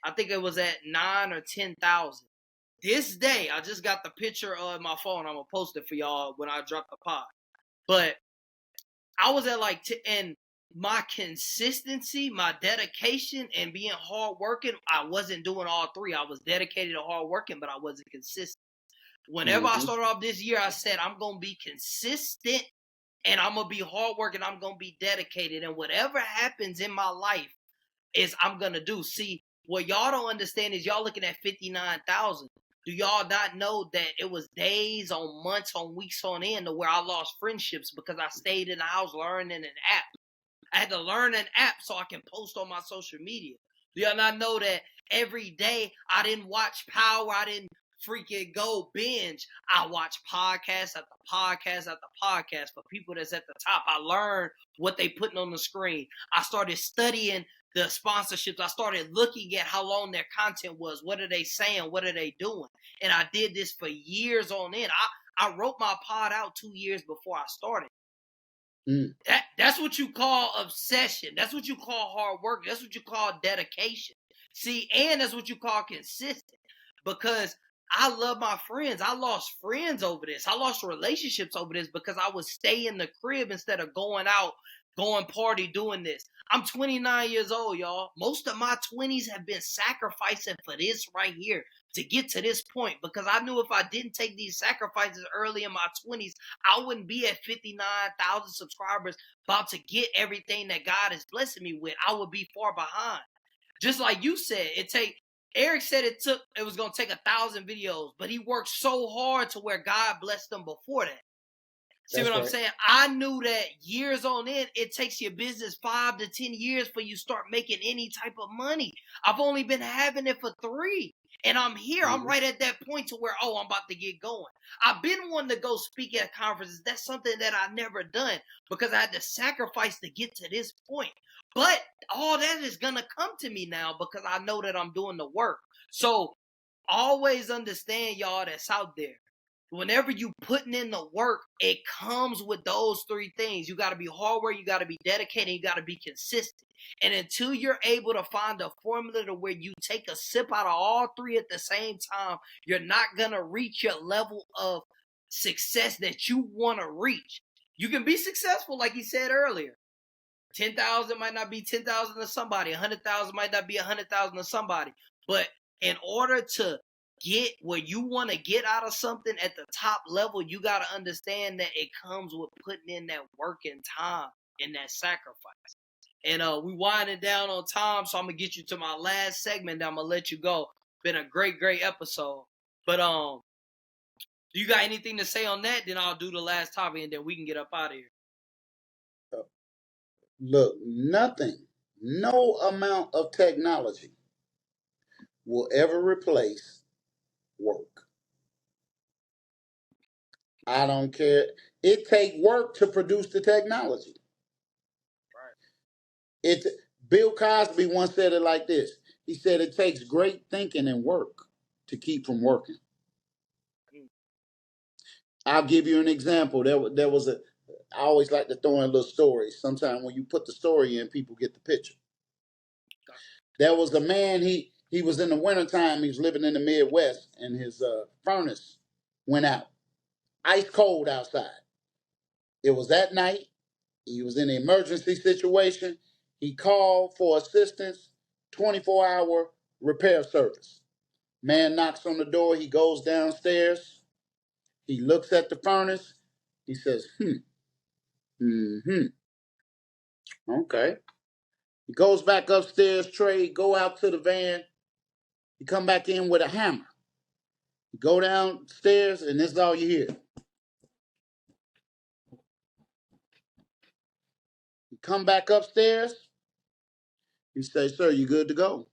I think it was at 9 or 10,000. This day, I just got the picture on my phone. I'm going to post it for y'all when I drop the pod. But I was at like, and my consistency, my dedication, and being hardworking, I wasn't doing all 3. I was dedicated to hardworking, but I wasn't consistent. Whenever I started off this year, I said, I'm going to be consistent, and I'm going to be hardworking, I'm going to be dedicated, and whatever happens in my life is I'm going to do. See, what y'all don't understand is y'all looking at 59,000. Do y'all not know that it was days on months on weeks on end to where I lost friendships because I stayed in the house learning an app? I had to learn an app so I can post on my social media. Do y'all not know that every day I didn't watch Power, I didn't freaking go binge. I watch podcast after podcast after podcast for people that's at the top. I learned what they putting on the screen. I started studying the sponsorships. I started looking at how long their content was. What are they saying? What are they doing? And I did this for years on end. I wrote my pod out 2 years before I started. That's what you call obsession. That's what you call hard work. That's what you call dedication. See, and that's what you call consistent. Because I love my friends. I lost friends over this. I lost relationships over this because I would stay in the crib instead of going out, going party, doing this. I'm 29 years old, y'all. Most of my 20s have been sacrificing for this right here to get to this point, because I knew if I didn't take these sacrifices early in my 20s, I wouldn't be at 59,000 subscribers about to get everything that God is blessing me with. I would be far behind. Just like you said, Eric said it was going to take 1,000 videos, but he worked so hard to where God blessed him before that. See what I'm saying? I knew that years on end, it takes your business 5 to 10 years for you to start making any type of money. I've only been having it for 3. And I'm here. I'm right at that point to where, I'm about to get going. I've been wanting to go speak at conferences. That's something that I've never done because I had to sacrifice to get to this point. But all that is going to come to me now because I know that I'm doing the work. So always understand, y'all that's out there. Whenever you putting in the work, it comes with those 3 things. You got to be hard work, you got to be dedicated, you got to be consistent. And until you're able to find a formula to where you take a sip out of all 3 at the same time, you're not going to reach your level of success that you want to reach. You can be successful, like he said earlier. 10,000 might not be 10,000 to somebody. 100,000 might not be 100,000 to somebody. But in order to get where you want to get out of something at the top level, you got to understand that it comes with putting in that work and time and that sacrifice. And we winding down on time, so I'm going to get you to my last segment. I'm going to let you go. Been a great episode. But do you got anything to say on that? Then I'll do the last topic, and then we can get up out of here. Look, nothing, no amount of technology will ever replace work. I don't care. It takes work to produce the technology. Right. Bill Cosby once said it like this. He said it takes great thinking and work to keep from working. I'll give you an example. There was I always like to throw in little stories. Sometimes when you put the story in, people get the picture. There was a man, he was in the wintertime, he was living in the Midwest, and his furnace went out. Ice cold outside. It was at night. He was in an emergency situation. He called for assistance, 24-hour repair service. Man knocks on the door. He goes downstairs. He looks at the furnace. He says, okay. He goes back upstairs, Trey, go out to the van. He come back in with a hammer. You go downstairs, and this is all you hear. You come back upstairs. You say, sir, you good to go?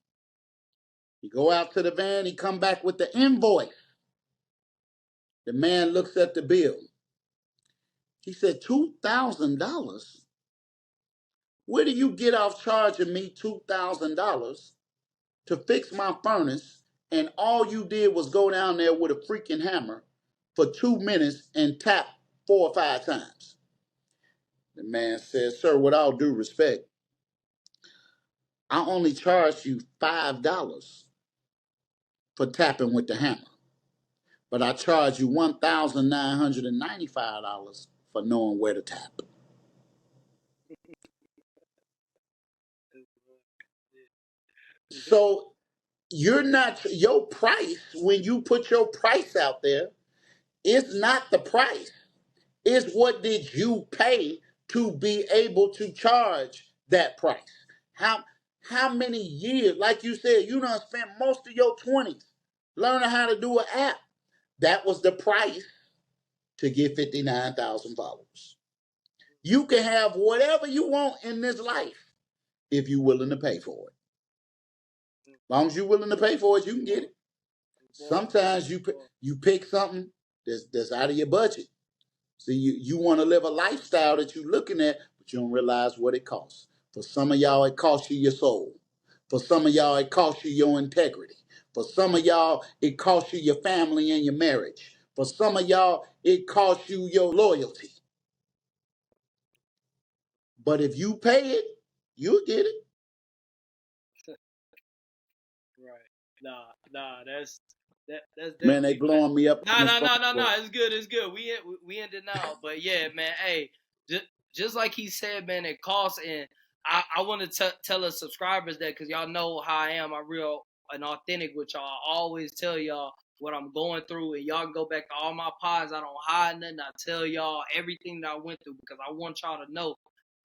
You go out to the van. He come back with the invoice. The man looks at the bill. He said, $2,000? Where do you get off charging me $2,000 to fix my furnace, and all you did was go down there with a freaking hammer for 2 minutes and tap 4 or 5 times? The man says, sir, with all due respect, I only charged you $5 for tapping with the hammer, but I charge you $1,995 for knowing where to tap. So you're not, your price, when you put your price out there, it's not the price. It's what did you pay to be able to charge that price? How many years, like you said, you done spent most of your 20s learning how to do an app. That was the price to get 59,000 followers. You can have whatever you want in this life if you're willing to pay for it. As long as you're willing to pay for it, you can get it. Sometimes you pick something that's out of your budget. See, you want to live a lifestyle that you're looking at, but you don't realize what it costs. For some of y'all, it costs you your soul. For some of y'all, it costs you your integrity. For some of y'all, it costs you your family and your marriage. For some of y'all, it costs you your loyalty. But if you pay it, you'll get it. Right. That's definitely, Man, they blowing me up. No. It's good. It's good. We end it now. But yeah, man. Hey, just like he said, man, it costs. And I want to tell the subscribers that, because y'all know how I am. I'm real and authentic with y'all. I always tell y'all what I'm going through, and y'all can go back to all my pods. I don't hide nothing. I tell y'all everything that I went through, because I want y'all to know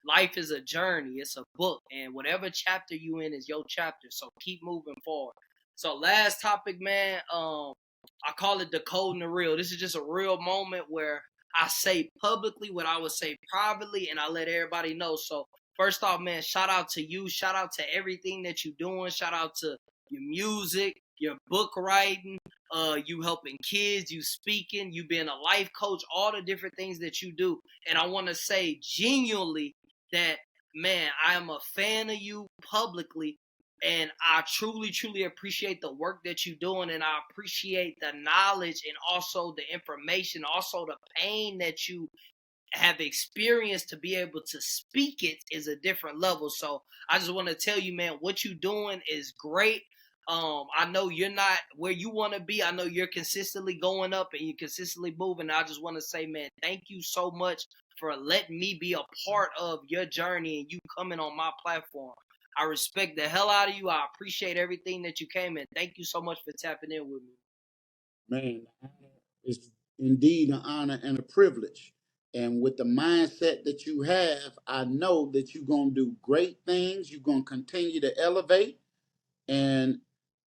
life is a journey. It's a book, and whatever chapter you in is your chapter. So keep moving forward. So last topic, man. I call it decoding the real. This is just a real moment where I say publicly what I would say privately, and I let everybody know. So first off, man, shout out to you. Shout out to everything that you're doing. Shout out to your music, your book writing, you helping kids, you speaking, you being a life coach, all the different things that you do. And I want to say genuinely that, man, I am a fan of you publicly. And I truly, truly appreciate the work that you're doing, and I appreciate the knowledge and also the information, also the pain that you have experienced to be able to speak it is a different level. So I just want to tell you, man, what you're doing is great. I know you're not where you want to be. I know you're consistently going up and you're consistently moving. I just want to say, man, thank you so much for letting me be a part of your journey and you coming on my platform. I respect the hell out of you. I appreciate everything that you came in. Thank you so much for tapping in with me. Man, it's indeed an honor and a privilege. And with the mindset that you have, I know that you're going to do great things. You're going to continue to elevate. And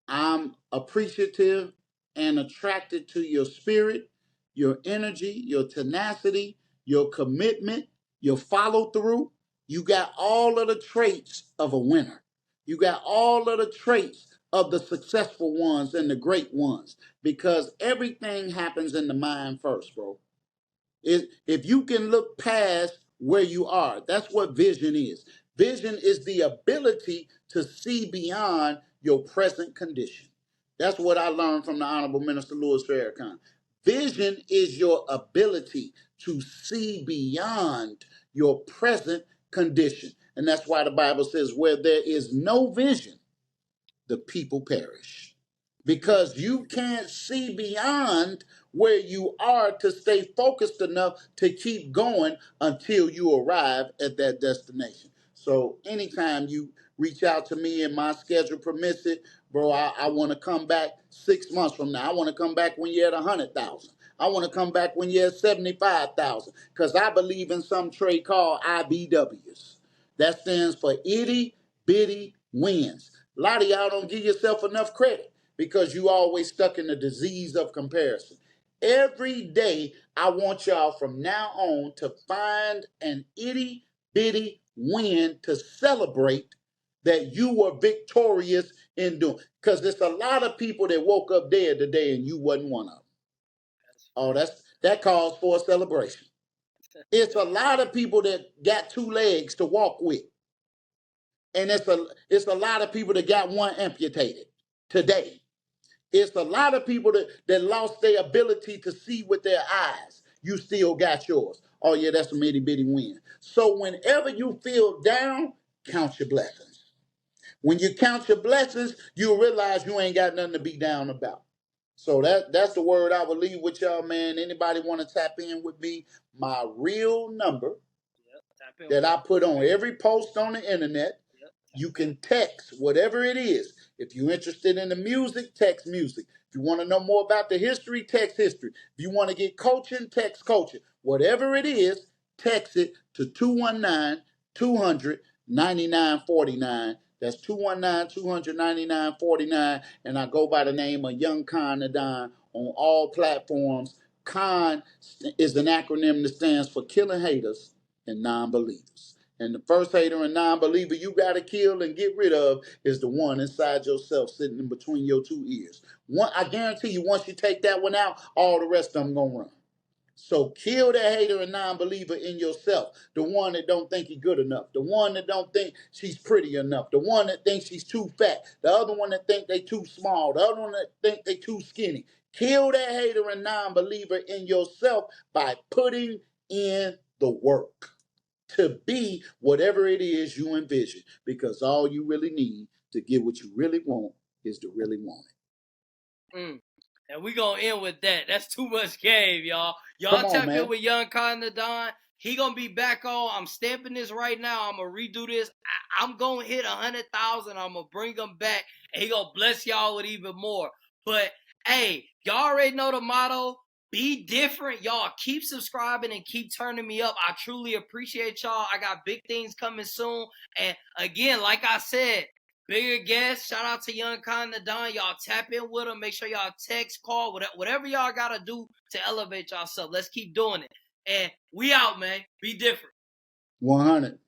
I'm appreciative and attracted to your spirit, your energy, your tenacity, your commitment, your follow through. You got all of the traits of a winner. You got all of the traits of the successful ones and the great ones, because everything happens in the mind first, bro. If you can look past where you are, that's what vision is. Vision is the ability to see beyond your present condition. That's what I learned from the Honorable Minister Louis Farrakhan. Vision is your ability to see beyond your present condition. And that's why the Bible says, where there is no vision, the people perish. Because you can't see beyond where you are to stay focused enough to keep going until you arrive at that destination. So anytime you reach out to me and my schedule permits it, bro, I want to come back 6 months from now. I want to come back when you're at 100,000. I want to come back when you're at 75,000 because I believe in some trade called IBWs. That stands for itty bitty wins. A lot of y'all don't give yourself enough credit because you always stuck in the disease of comparison. Every day, I want y'all from now on to find an itty bitty win to celebrate that you were victorious in doing. Because there's a lot of people that woke up dead today and you wasn't one of them. Oh, that calls for a celebration. It's a lot of people that got 2 legs to walk with. And it's a lot of people that got one amputated today. It's a lot of people that lost their ability to see with their eyes. You still got yours. Oh, yeah, that's a itty bitty win. So whenever you feel down, count your blessings. When you count your blessings, you'll realize you ain't got nothing to be down about. So that's the word I will leave with y'all, man. Anybody want to tap in with me? My real number that I put on every post on the internet. You can text whatever it is. If you're interested in the music, text music. If you want to know more about the history, text history. If you want to get coaching, text coaching. Whatever it is, text it to 219-200-9949. That's 219-200-9949. And I go by the name of Young Khan Nadine on all platforms. Khan is an acronym that stands for Killing Haters and Non-Believers. And the first hater and non-believer you got to kill and get rid of is the one inside yourself sitting in between your 2 ears. I guarantee you, once you take that one out, all the rest of them going to run. So kill that hater and non-believer in yourself. The one that don't think you're good enough. The one that don't think she's pretty enough. The one that thinks she's too fat. The other one that think they too small. The other one that think they too skinny. Kill that hater and non-believer in yourself by putting in the work to be whatever it is you envision, because all you really need to get what you really want is to really want it. And we gonna end with that. That's too much game, y'all. Y'all tap in with Young Khan Nadine. He gonna be back on. I'm stamping this right now. I'm gonna redo this. I'm gonna hit 100,000. I'm gonna bring him back, and he gonna bless y'all with even more. But hey, y'all already know the motto. Be different, y'all. Keep subscribing and keep turning me up. I truly appreciate y'all. I got big things coming soon. And again, like I said, bigger guests. Shout out to Young Khan Nadine. Y'all tap in with him. Make sure y'all text, call, whatever y'all got to do to elevate yourself. Let's keep doing it. And we out, man. Be different. 100.